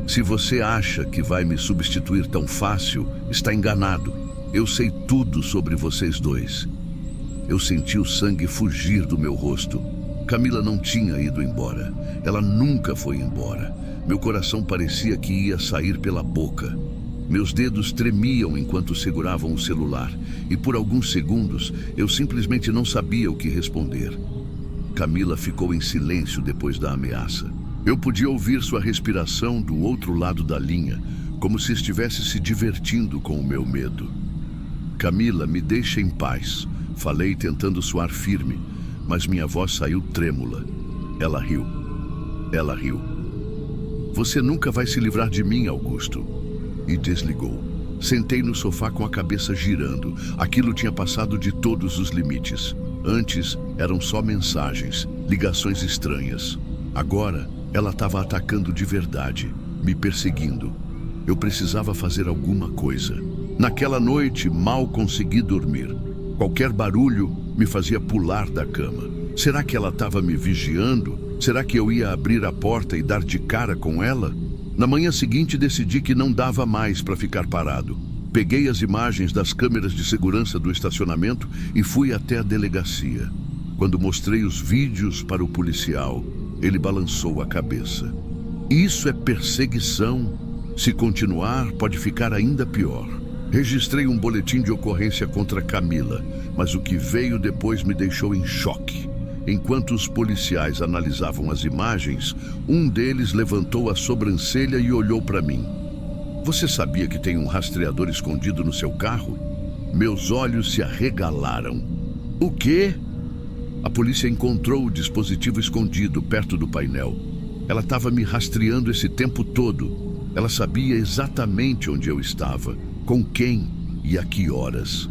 Se você acha que vai me substituir tão fácil, está enganado. Eu sei tudo sobre vocês dois. Eu senti o sangue fugir do meu rosto. Camila não tinha ido embora. Ela nunca foi embora. Meu coração parecia que ia sair pela boca. Meus dedos tremiam enquanto seguravam o celular, e por alguns segundos eu simplesmente não sabia o que responder. Camila ficou em silêncio depois da ameaça. Eu podia ouvir sua respiração do outro lado da linha, como se estivesse se divertindo com o meu medo. Camila, me deixa em paz, falei tentando soar firme, mas minha voz saiu trêmula. Ela riu. Ela riu. Você nunca vai se livrar de mim, Augusto. E desligou. Sentei no sofá com a cabeça girando. Aquilo tinha passado de todos os limites. Antes eram só mensagens, ligações estranhas. Agora ela estava atacando de verdade, me perseguindo. Eu precisava fazer alguma coisa. Naquela noite mal consegui dormir. Qualquer barulho me fazia pular da cama. Será que ela estava me vigiando? Será que eu ia abrir a porta e dar de cara com ela? Na manhã seguinte decidi que não dava mais para ficar parado. Peguei as imagens das câmeras de segurança do estacionamento e fui até a delegacia. Quando mostrei os vídeos para o policial, ele balançou a cabeça. Isso é perseguição. Se continuar, pode ficar ainda pior. Registrei um boletim de ocorrência contra Camila, mas o que veio depois me deixou em choque. Enquanto os policiais analisavam as imagens, um deles levantou a sobrancelha e olhou para mim. Você sabia que tem um rastreador escondido no seu carro? Meus olhos se arregalaram. O quê? A polícia encontrou o dispositivo escondido perto do painel. Ela estava me rastreando esse tempo todo. Ela sabia exatamente onde eu estava, com quem e a que horas.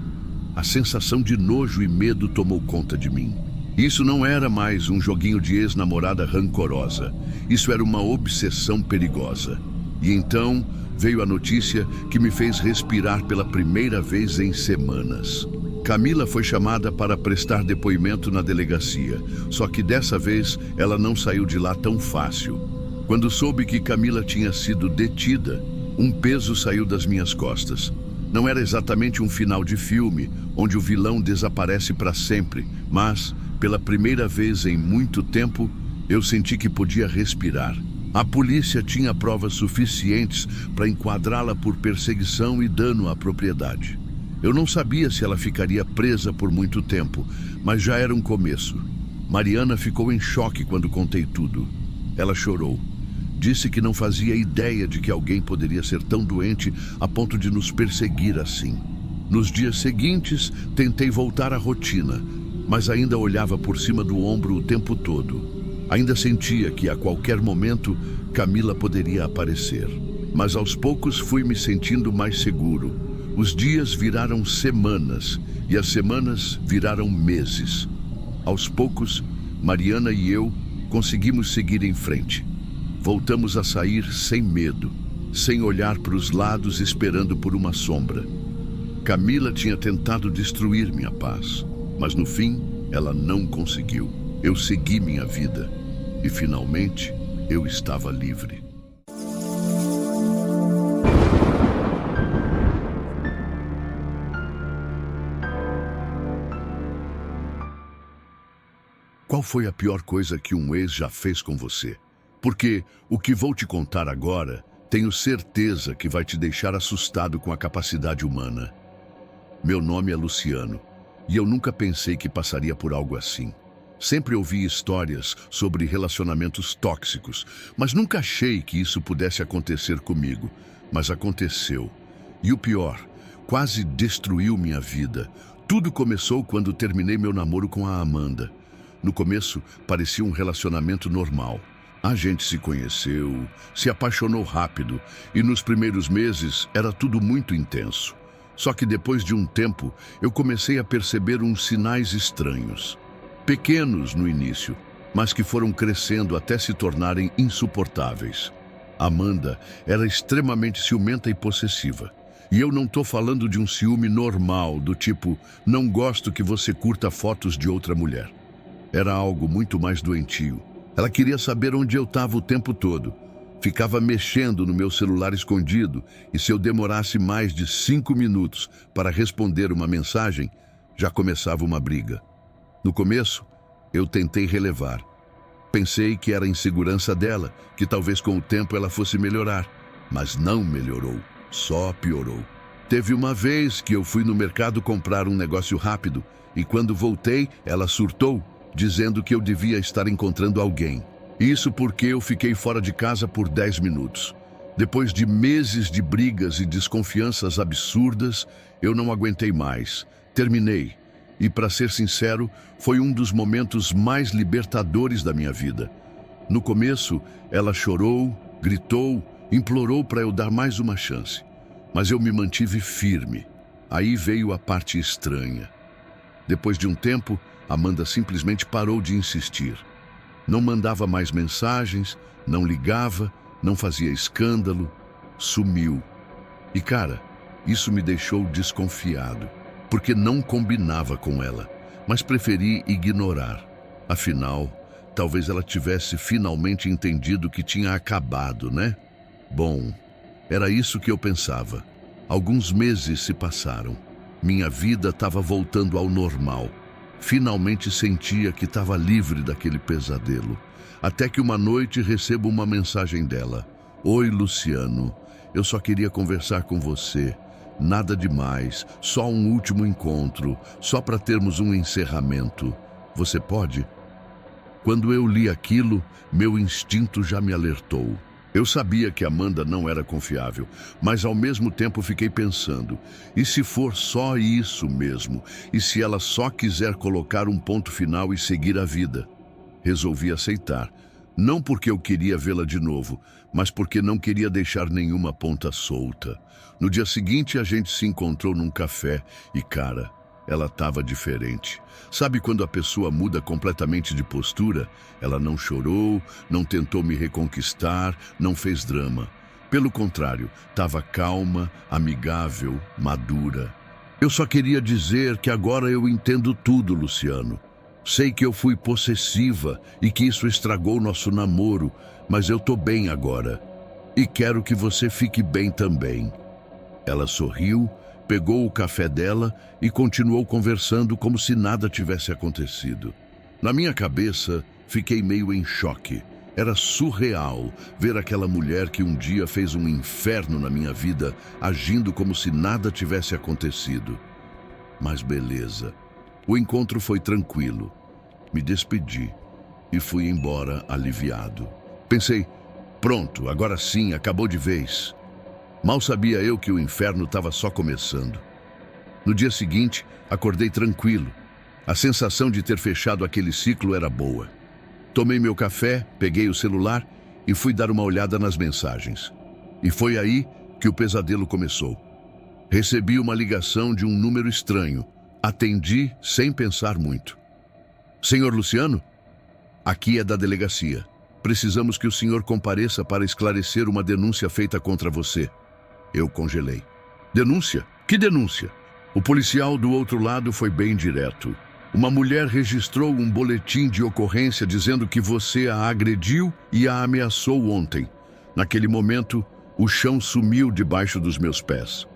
A sensação de nojo e medo tomou conta de mim. Isso não era mais um joguinho de ex-namorada rancorosa. Isso era uma obsessão perigosa. E então veio a notícia que me fez respirar pela primeira vez em semanas. Camila foi chamada para prestar depoimento na delegacia, só que dessa vez ela não saiu de lá tão fácil. Quando soube que Camila tinha sido detida, um peso saiu das minhas costas. Não era exatamente um final de filme, onde o vilão desaparece para sempre, mas, pela primeira vez em muito tempo, eu senti que podia respirar. A polícia tinha provas suficientes para enquadrá-la por perseguição e dano à propriedade. Eu não sabia se ela ficaria presa por muito tempo, mas já era um começo. Mariana ficou em choque quando contei tudo. Ela chorou. Disse que não fazia ideia de que alguém poderia ser tão doente a ponto de nos perseguir assim. Nos dias seguintes, tentei voltar à rotina, mas ainda olhava por cima do ombro o tempo todo. Ainda sentia que a qualquer momento Camila poderia aparecer. Mas aos poucos fui me sentindo mais seguro. Os dias viraram semanas e as semanas viraram meses. Aos poucos, Mariana e eu conseguimos seguir em frente. Voltamos a sair sem medo, sem olhar para os lados esperando por uma sombra. Camila tinha tentado destruir minha paz, mas no fim ela não conseguiu. Eu segui minha vida e finalmente eu estava livre. Qual foi a pior coisa que um ex já fez com você? Porque o que vou te contar agora, tenho certeza que vai te deixar assustado com a capacidade humana. Meu nome é Luciano, e eu nunca pensei que passaria por algo assim. Sempre ouvi histórias sobre relacionamentos tóxicos, mas nunca achei que isso pudesse acontecer comigo. Mas aconteceu. E o pior, quase destruiu minha vida. Tudo começou quando terminei meu namoro com a Amanda. No começo, parecia um relacionamento normal. A gente se conheceu, se apaixonou rápido e nos primeiros meses era tudo muito intenso. Só que depois de um tempo, eu comecei a perceber uns sinais estranhos. Pequenos no início, mas que foram crescendo até se tornarem insuportáveis. Amanda era extremamente ciumenta e possessiva. E eu não tô falando de um ciúme normal, do tipo, não gosto que você curta fotos de outra mulher. Era algo muito mais doentio. Ela queria saber onde eu estava o tempo todo. Ficava mexendo no meu celular escondido e se eu demorasse mais de 5 minutos para responder uma mensagem, já começava uma briga. No começo, eu tentei relevar. Pensei que era a insegurança dela, que talvez com o tempo ela fosse melhorar. Mas não melhorou, só piorou. Teve uma vez que eu fui no mercado comprar um negócio rápido e quando voltei, ela surtou, dizendo que eu devia estar encontrando alguém. Isso porque eu fiquei fora de casa por 10 minutos. Depois de meses de brigas e desconfianças absurdas, eu não aguentei mais. Terminei. E, para ser sincero, foi um dos momentos mais libertadores da minha vida. No começo, ela chorou, gritou, implorou para eu dar mais uma chance. Mas eu me mantive firme. Aí veio a parte estranha. Depois de um tempo, Amanda simplesmente parou de insistir. Não mandava mais mensagens, não ligava, não fazia escândalo, sumiu. E cara, isso me deixou desconfiado, porque não combinava com ela, mas preferi ignorar. Afinal, talvez ela tivesse finalmente entendido que tinha acabado, né? Bom, era isso que eu pensava. Alguns meses se passaram. Minha vida estava voltando ao normal. Finalmente sentia que estava livre daquele pesadelo. Até que uma noite recebo uma mensagem dela. Oi, Luciano. Eu só queria conversar com você. Nada demais. Só um último encontro. Só para termos um encerramento. Você pode? Quando eu li aquilo, meu instinto já me alertou. Eu sabia que Amanda não era confiável, mas ao mesmo tempo fiquei pensando, e se for só isso mesmo? E se ela só quiser colocar um ponto final e seguir a vida? Resolvi aceitar, não porque eu queria vê-la de novo, mas porque não queria deixar nenhuma ponta solta. No dia seguinte a gente se encontrou num café e, cara, ela estava diferente. Sabe quando a pessoa muda completamente de postura? Ela não chorou, não tentou me reconquistar, não fez drama. Pelo contrário, estava calma, amigável, madura. Eu só queria dizer que agora eu entendo tudo, Luciano. Sei que eu fui possessiva e que isso estragou nosso namoro, mas eu tô bem agora. E quero que você fique bem também. Ela sorriu, pegou o café dela e continuou conversando como se nada tivesse acontecido. Na minha cabeça, fiquei meio em choque. Era surreal ver aquela mulher que um dia fez um inferno na minha vida agindo como se nada tivesse acontecido. Mas beleza. O encontro foi tranquilo. Me despedi e fui embora aliviado. Pensei, pronto, agora sim, acabou de vez. Mal sabia eu que o inferno estava só começando. No dia seguinte, acordei tranquilo. A sensação de ter fechado aquele ciclo era boa. Tomei meu café, peguei o celular e fui dar uma olhada nas mensagens. E foi aí que o pesadelo começou. Recebi uma ligação de um número estranho. Atendi sem pensar muito. Senhor Luciano? Aqui é da delegacia. Precisamos que o senhor compareça para esclarecer uma denúncia feita contra você. Eu congelei. Denúncia? Que denúncia? O policial do outro lado foi bem direto. Uma mulher registrou um boletim de ocorrência dizendo que você a agrediu e a ameaçou ontem. Naquele momento, o chão sumiu debaixo dos meus pés.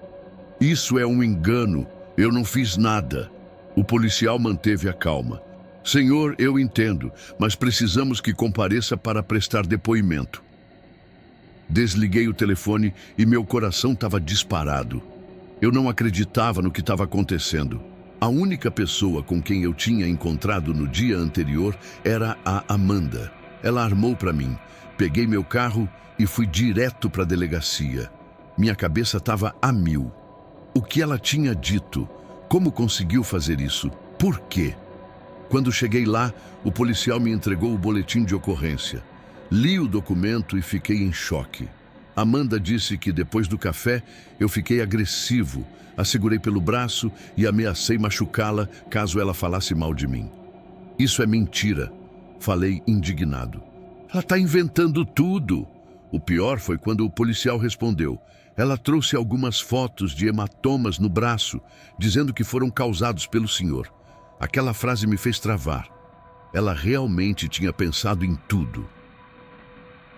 Isso é um engano. Eu não fiz nada. O policial manteve a calma. Senhor, eu entendo, mas precisamos que compareça para prestar depoimento. Desliguei o telefone e meu coração estava disparado. Eu não acreditava no que estava acontecendo. A única pessoa com quem eu tinha encontrado no dia anterior era a Amanda. Ela armou para mim. Peguei meu carro e fui direto para a delegacia. Minha cabeça estava a mil. O que ela tinha dito? Como conseguiu fazer isso? Por quê? Quando cheguei lá, o policial me entregou o boletim de ocorrência. Li o documento e fiquei em choque. Amanda disse que depois do café eu fiquei agressivo, a segurei pelo braço e ameacei machucá-la caso ela falasse mal de mim. Isso é mentira, falei indignado. Ela está inventando tudo. O pior foi quando o policial respondeu. Ela trouxe algumas fotos de hematomas no braço, dizendo que foram causados pelo senhor. Aquela frase me fez travar. Ela realmente tinha pensado em tudo.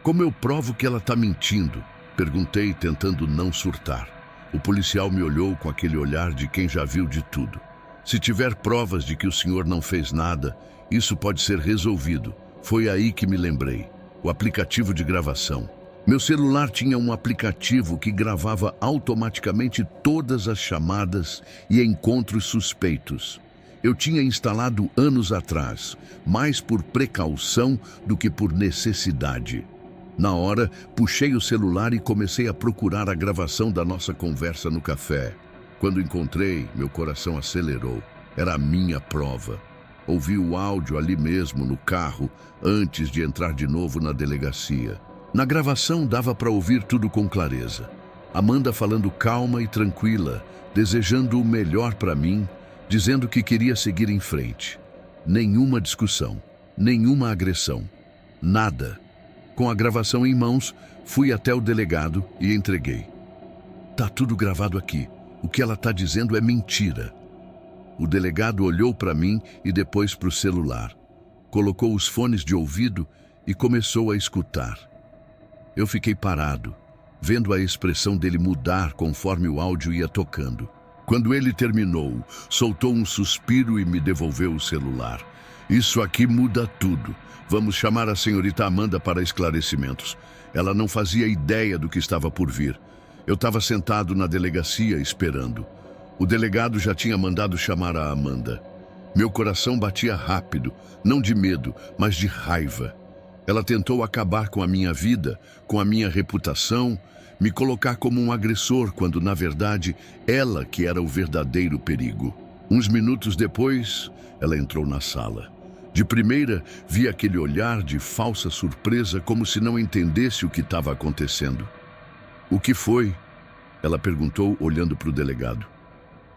Como eu provo que ela está mentindo? Perguntei, tentando não surtar. O policial me olhou com aquele olhar de quem já viu de tudo. Se tiver provas de que o senhor não fez nada, isso pode ser resolvido. Foi aí que me lembrei. O aplicativo de gravação. Meu celular tinha um aplicativo que gravava automaticamente todas as chamadas e encontros suspeitos. Eu tinha instalado anos atrás, mais por precaução do que por necessidade. Na hora, puxei o celular e comecei a procurar a gravação da nossa conversa no café. Quando encontrei, meu coração acelerou. Era a minha prova. Ouvi o áudio ali mesmo, no carro, antes de entrar de novo na delegacia. Na gravação dava para ouvir tudo com clareza. Amanda falando calma e tranquila, desejando o melhor para mim, dizendo que queria seguir em frente. Nenhuma discussão, nenhuma agressão, nada. Com a gravação em mãos, fui até o delegado e entreguei. Tá tudo gravado aqui. O que ela está dizendo é mentira. O delegado olhou para mim e depois para o celular. Colocou os fones de ouvido e começou a escutar. Eu fiquei parado, vendo a expressão dele mudar conforme o áudio ia tocando. Quando ele terminou, soltou um suspiro e me devolveu o celular. Isso aqui muda tudo. Vamos chamar a senhorita Amanda para esclarecimentos. Ela não fazia ideia do que estava por vir. Eu estava sentado na delegacia esperando. O delegado já tinha mandado chamar a Amanda. Meu coração batia rápido, não de medo, mas de raiva. Ela tentou acabar com a minha vida, com a minha reputação, me colocar como um agressor, quando, na verdade, ela que era o verdadeiro perigo. Uns minutos depois, ela entrou na sala. De primeira, vi aquele olhar de falsa surpresa, como se não entendesse o que estava acontecendo. O que foi? Ela perguntou, olhando para o delegado.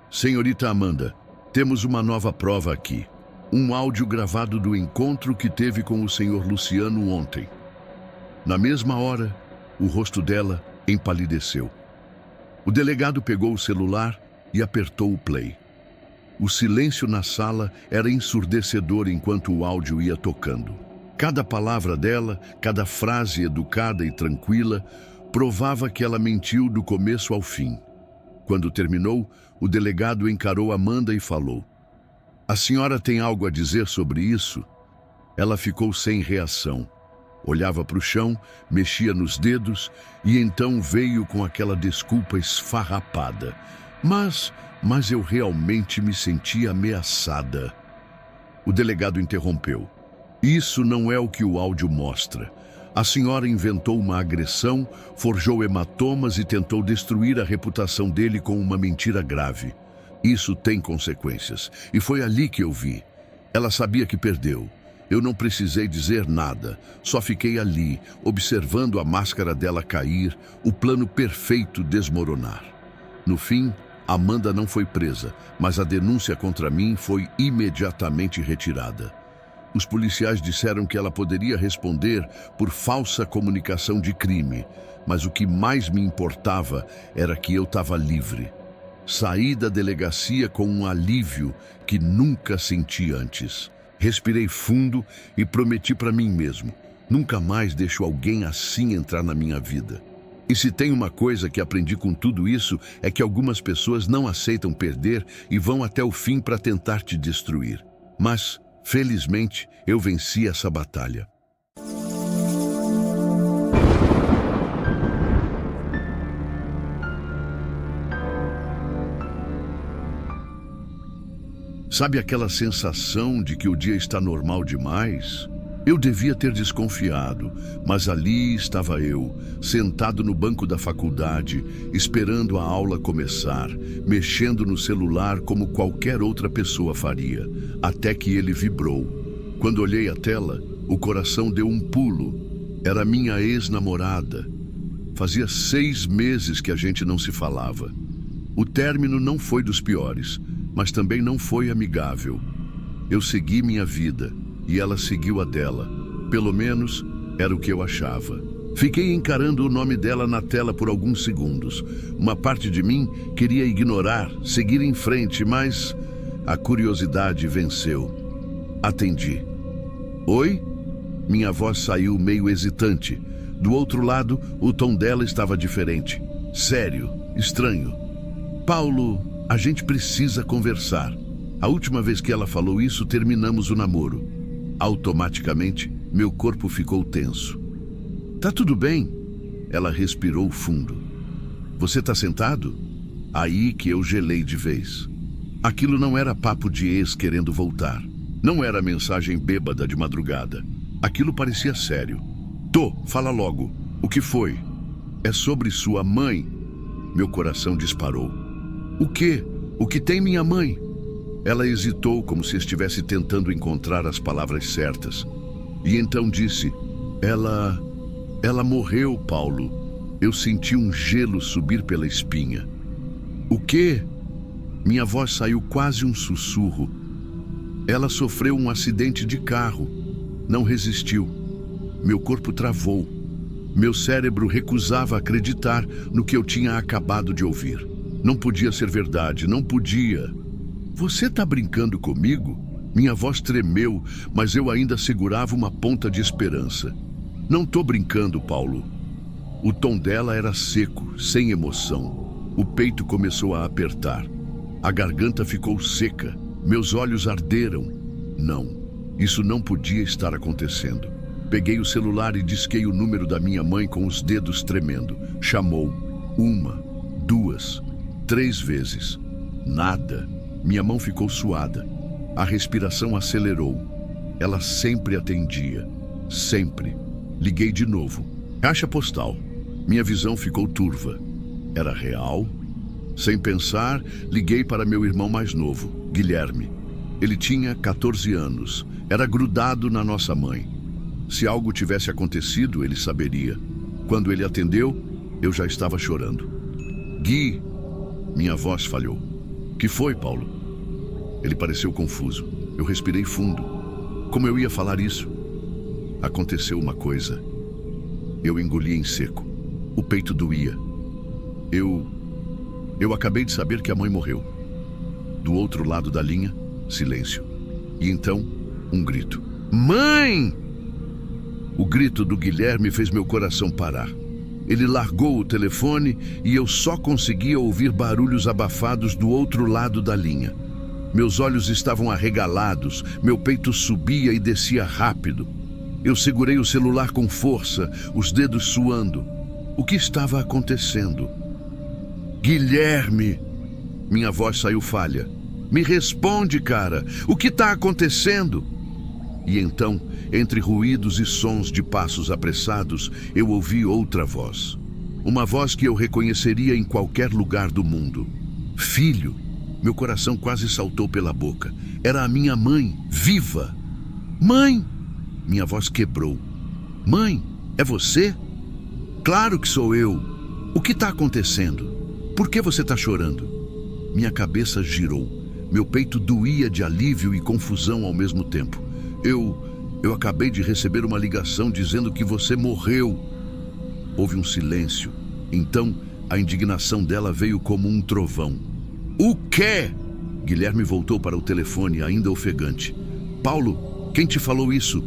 Senhorita Amanda, temos uma nova prova aqui. Um áudio gravado do encontro que teve com o senhor Luciano ontem. Na mesma hora, o rosto dela empalideceu. O delegado pegou o celular e apertou o play. O silêncio na sala era ensurdecedor enquanto o áudio ia tocando. Cada palavra dela, cada frase educada e tranquila, provava que ela mentiu do começo ao fim. Quando terminou, O delegado encarou Amanda e falou: "A senhora tem algo a dizer sobre isso?" Ela ficou sem reação. Olhava para o chão, mexia nos dedos e então veio com aquela desculpa esfarrapada. Mas eu realmente me sentia ameaçada. O delegado interrompeu. "Isso não é o que o áudio mostra. A senhora inventou uma agressão, forjou hematomas e tentou destruir a reputação dele com uma mentira grave. Isso tem consequências. E foi ali que eu vi. Ela sabia que perdeu. Eu não precisei dizer nada, só fiquei ali, observando a máscara dela cair, o plano perfeito desmoronar. No fim, Amanda não foi presa, mas a denúncia contra mim foi imediatamente retirada. Os policiais disseram que ela poderia responder por falsa comunicação de crime, mas o que mais me importava era que eu estava livre. Saí da delegacia com um alívio que nunca senti antes. Respirei fundo e prometi para mim mesmo: nunca mais deixo alguém assim entrar na minha vida. E se tem uma coisa que aprendi com tudo isso, é que algumas pessoas não aceitam perder e vão até o fim para tentar te destruir. Mas, felizmente, eu venci essa batalha. Sabe aquela sensação de que o dia está normal demais? Eu devia ter desconfiado, mas ali estava eu, sentado no banco da faculdade, esperando a aula começar, mexendo no celular como qualquer outra pessoa faria, até que ele vibrou. Quando olhei a tela, o coração deu um pulo. Era minha ex-namorada. Fazia 6 meses que a gente não se falava. O término não foi dos piores, mas também não foi amigável. Eu segui minha vida e ela seguiu a dela. Pelo menos, era o que eu achava. Fiquei encarando o nome dela na tela por alguns segundos. Uma parte de mim queria ignorar, seguir em frente, mas a curiosidade venceu. Atendi. "Oi?" Minha voz saiu meio hesitante. Do outro lado, o tom dela estava diferente. Sério, estranho. "Paulo, a gente precisa conversar." A última vez que ela falou isso, terminamos o namoro. Automaticamente, meu corpo ficou tenso. "Tá tudo bem?" Ela respirou fundo. "Você tá sentado?" Aí que eu gelei de vez. Aquilo não era papo de ex querendo voltar. Não era mensagem bêbada de madrugada. Aquilo parecia sério. "Tô, fala logo. O que foi?" "É sobre sua mãe." Meu coração disparou. "O quê? O que tem minha mãe?" Ela hesitou como se estivesse tentando encontrar as palavras certas. E então disse: Ela morreu, Paulo." Eu senti um gelo subir pela espinha. "O quê?" Minha voz saiu quase um sussurro. "Ela sofreu um acidente de carro. Não resistiu." Meu corpo travou. Meu cérebro recusava acreditar no que eu tinha acabado de ouvir. Não podia ser verdade, não podia. "Você tá brincando comigo?" Minha voz tremeu, mas eu ainda segurava uma ponta de esperança. "Não tô brincando, Paulo." O tom dela era seco, sem emoção. O peito começou a apertar. A garganta ficou seca. Meus olhos arderam. Não, isso não podia estar acontecendo. Peguei o celular e disquei o número da minha mãe com os dedos tremendo. Chamou 1, 2, 3 vezes. Nada. Minha mão ficou suada. A respiração acelerou. Ela sempre atendia. Sempre. Liguei de novo. Caixa postal. Minha visão ficou turva. Era real? Sem pensar, liguei para meu irmão mais novo, Guilherme. Ele tinha 14 anos. Era grudado na nossa mãe. Se algo tivesse acontecido, ele saberia. Quando ele atendeu, eu já estava chorando. "Gui!" Minha voz falhou. "Que foi, Paulo?" Ele pareceu confuso. Eu respirei fundo. Como eu ia falar isso? Aconteceu uma coisa. Eu engoli em seco. O peito doía. Eu acabei de saber que a mãe morreu. Do outro lado da linha, silêncio. E então, um grito. "Mãe!" O grito do Guilherme fez meu coração parar. Ele largou o telefone e eu só conseguia ouvir barulhos abafados do outro lado da linha. Meus olhos estavam arregalados, meu peito subia e descia rápido. Eu segurei o celular com força, os dedos suando. O que estava acontecendo? Guilherme! Minha voz saiu falha. Me responde, cara! O que está acontecendo? E então, entre ruídos e sons de passos apressados, eu ouvi outra voz. Uma voz que eu reconheceria em qualquer lugar do mundo. Filho! Meu coração quase saltou pela boca. Era a minha mãe, viva! Mãe! Minha voz quebrou. Mãe, é você? Claro que sou eu. O que está acontecendo? Por que você está chorando? Minha cabeça girou. Meu peito doía de alívio e confusão ao mesmo tempo. Eu acabei de receber uma ligação dizendo que você morreu. Houve um silêncio. Então, a indignação dela veio como um trovão. O quê? Guilherme voltou para o telefone, ainda ofegante. Paulo, quem te falou isso?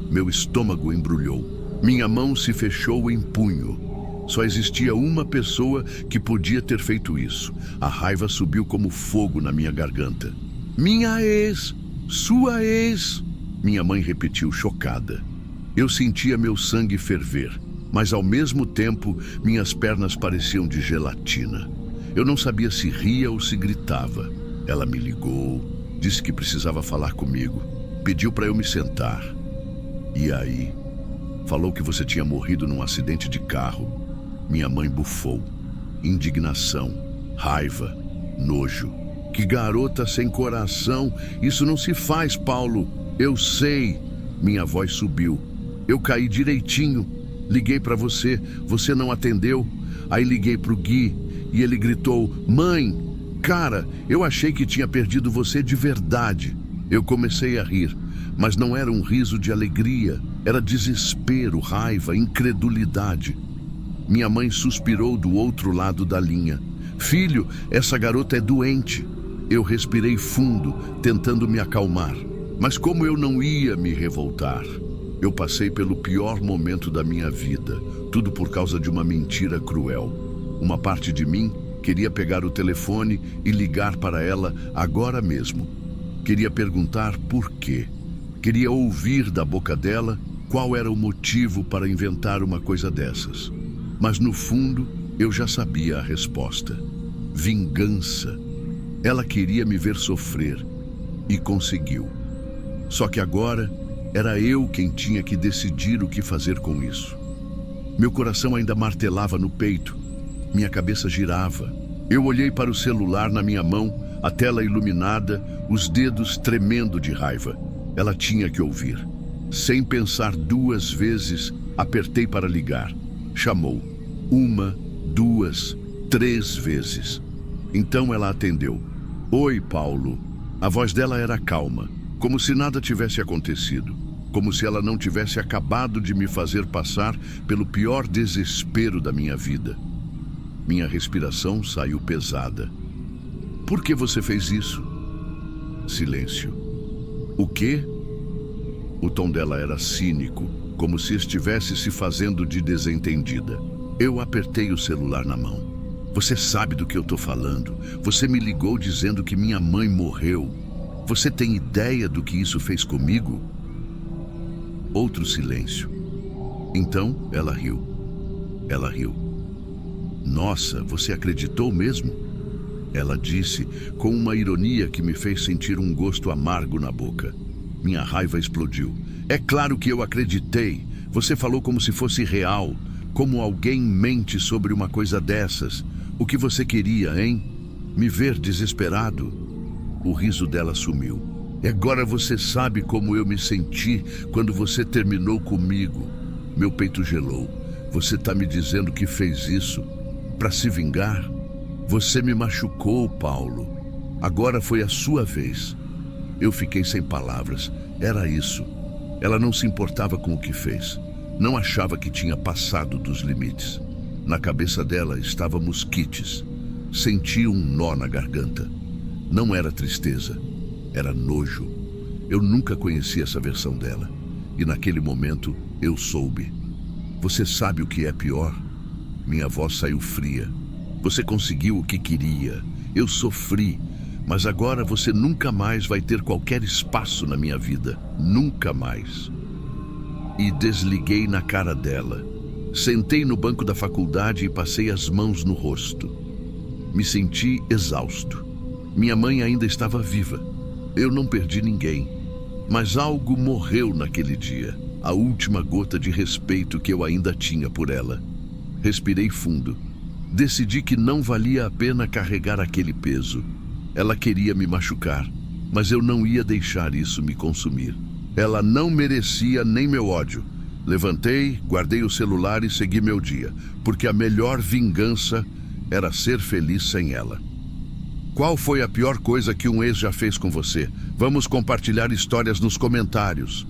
Meu estômago embrulhou. Minha mão se fechou em punho. Só existia uma pessoa que podia ter feito isso. A raiva subiu como fogo na minha garganta. Minha ex! Sua ex! Minha mãe repetiu, chocada. Eu sentia meu sangue ferver, mas ao mesmo tempo minhas pernas pareciam de gelatina. Eu não sabia se ria ou se gritava. Ela me ligou, disse que precisava falar comigo, pediu para eu me sentar. E aí? Falou que você tinha morrido num acidente de carro. Minha mãe bufou. Indignação, raiva, nojo. Que garota sem coração! Isso não se faz, Paulo. Eu sei. Minha voz subiu. Eu caí direitinho. Liguei para você, você não atendeu. Aí liguei pro Gui e ele gritou, mãe, cara, eu achei que tinha perdido você de verdade. Eu comecei a rir, mas não era um riso de alegria, era desespero, raiva, incredulidade. Minha mãe suspirou do outro lado da linha. Filho, essa garota é doente. Eu respirei fundo, tentando me acalmar. Mas como eu não ia me revoltar? Eu passei pelo pior momento da minha vida, tudo por causa de uma mentira cruel. Uma parte de mim queria pegar o telefone e ligar para ela agora mesmo. Queria perguntar por quê. Queria ouvir da boca dela qual era o motivo para inventar uma coisa dessas. Mas no fundo, eu já sabia a resposta. Vingança. Ela queria me ver sofrer. E conseguiu. Só que agora, era eu quem tinha que decidir o que fazer com isso. Meu coração ainda martelava no peito. Minha cabeça girava. Eu olhei para o celular na minha mão, a tela iluminada, os dedos tremendo de raiva. Ela tinha que ouvir. Sem pensar duas vezes, apertei para ligar. Chamou. 1, 2, 3 vezes. Então ela atendeu. Oi, Paulo. A voz dela era calma, como se nada tivesse acontecido. Como se ela não tivesse acabado de me fazer passar pelo pior desespero da minha vida. Minha respiração saiu pesada. Por que você fez isso? Silêncio. O quê? O tom dela era cínico, como se estivesse se fazendo de desentendida. Eu apertei o celular na mão. Você sabe do que eu tô falando. Você me ligou dizendo que minha mãe morreu. Você tem ideia do que isso fez comigo? Outro silêncio. Então ela riu. Ela riu. Nossa, você acreditou mesmo? Ela disse, com uma ironia que me fez sentir um gosto amargo na boca. Minha raiva explodiu. É claro que eu acreditei. Você falou como se fosse real. Como alguém mente sobre uma coisa dessas. O que você queria, hein? Me ver desesperado? O riso dela sumiu. E agora você sabe como eu me senti quando você terminou comigo. Meu peito gelou. Você tá me dizendo que fez isso para se vingar? Você me machucou, Paulo. Agora foi a sua vez. Eu fiquei sem palavras. Era isso. Ela não se importava com o que fez. Não achava que tinha passado dos limites. Na cabeça dela estava mosquites. Sentia um nó na garganta. Não era tristeza. Era nojo. Eu nunca conheci essa versão dela. E naquele momento eu soube. Você sabe o que é pior? Minha voz saiu fria. Você conseguiu o que queria. Eu sofri. Mas agora você nunca mais vai ter qualquer espaço na minha vida. Nunca mais. E desliguei na cara dela. Sentei no banco da faculdade e passei as mãos no rosto. Me senti exausto. Minha mãe ainda estava viva. Eu não perdi ninguém. Mas algo morreu naquele dia. A última gota de respeito que eu ainda tinha por ela. Respirei fundo. Decidi que não valia a pena carregar aquele peso. Ela queria me machucar, mas eu não ia deixar isso me consumir. Ela não merecia nem meu ódio. Levantei, guardei o celular e segui meu dia, porque a melhor vingança era ser feliz sem ela. Qual foi a pior coisa que um ex já fez com você? Vamos compartilhar histórias nos comentários.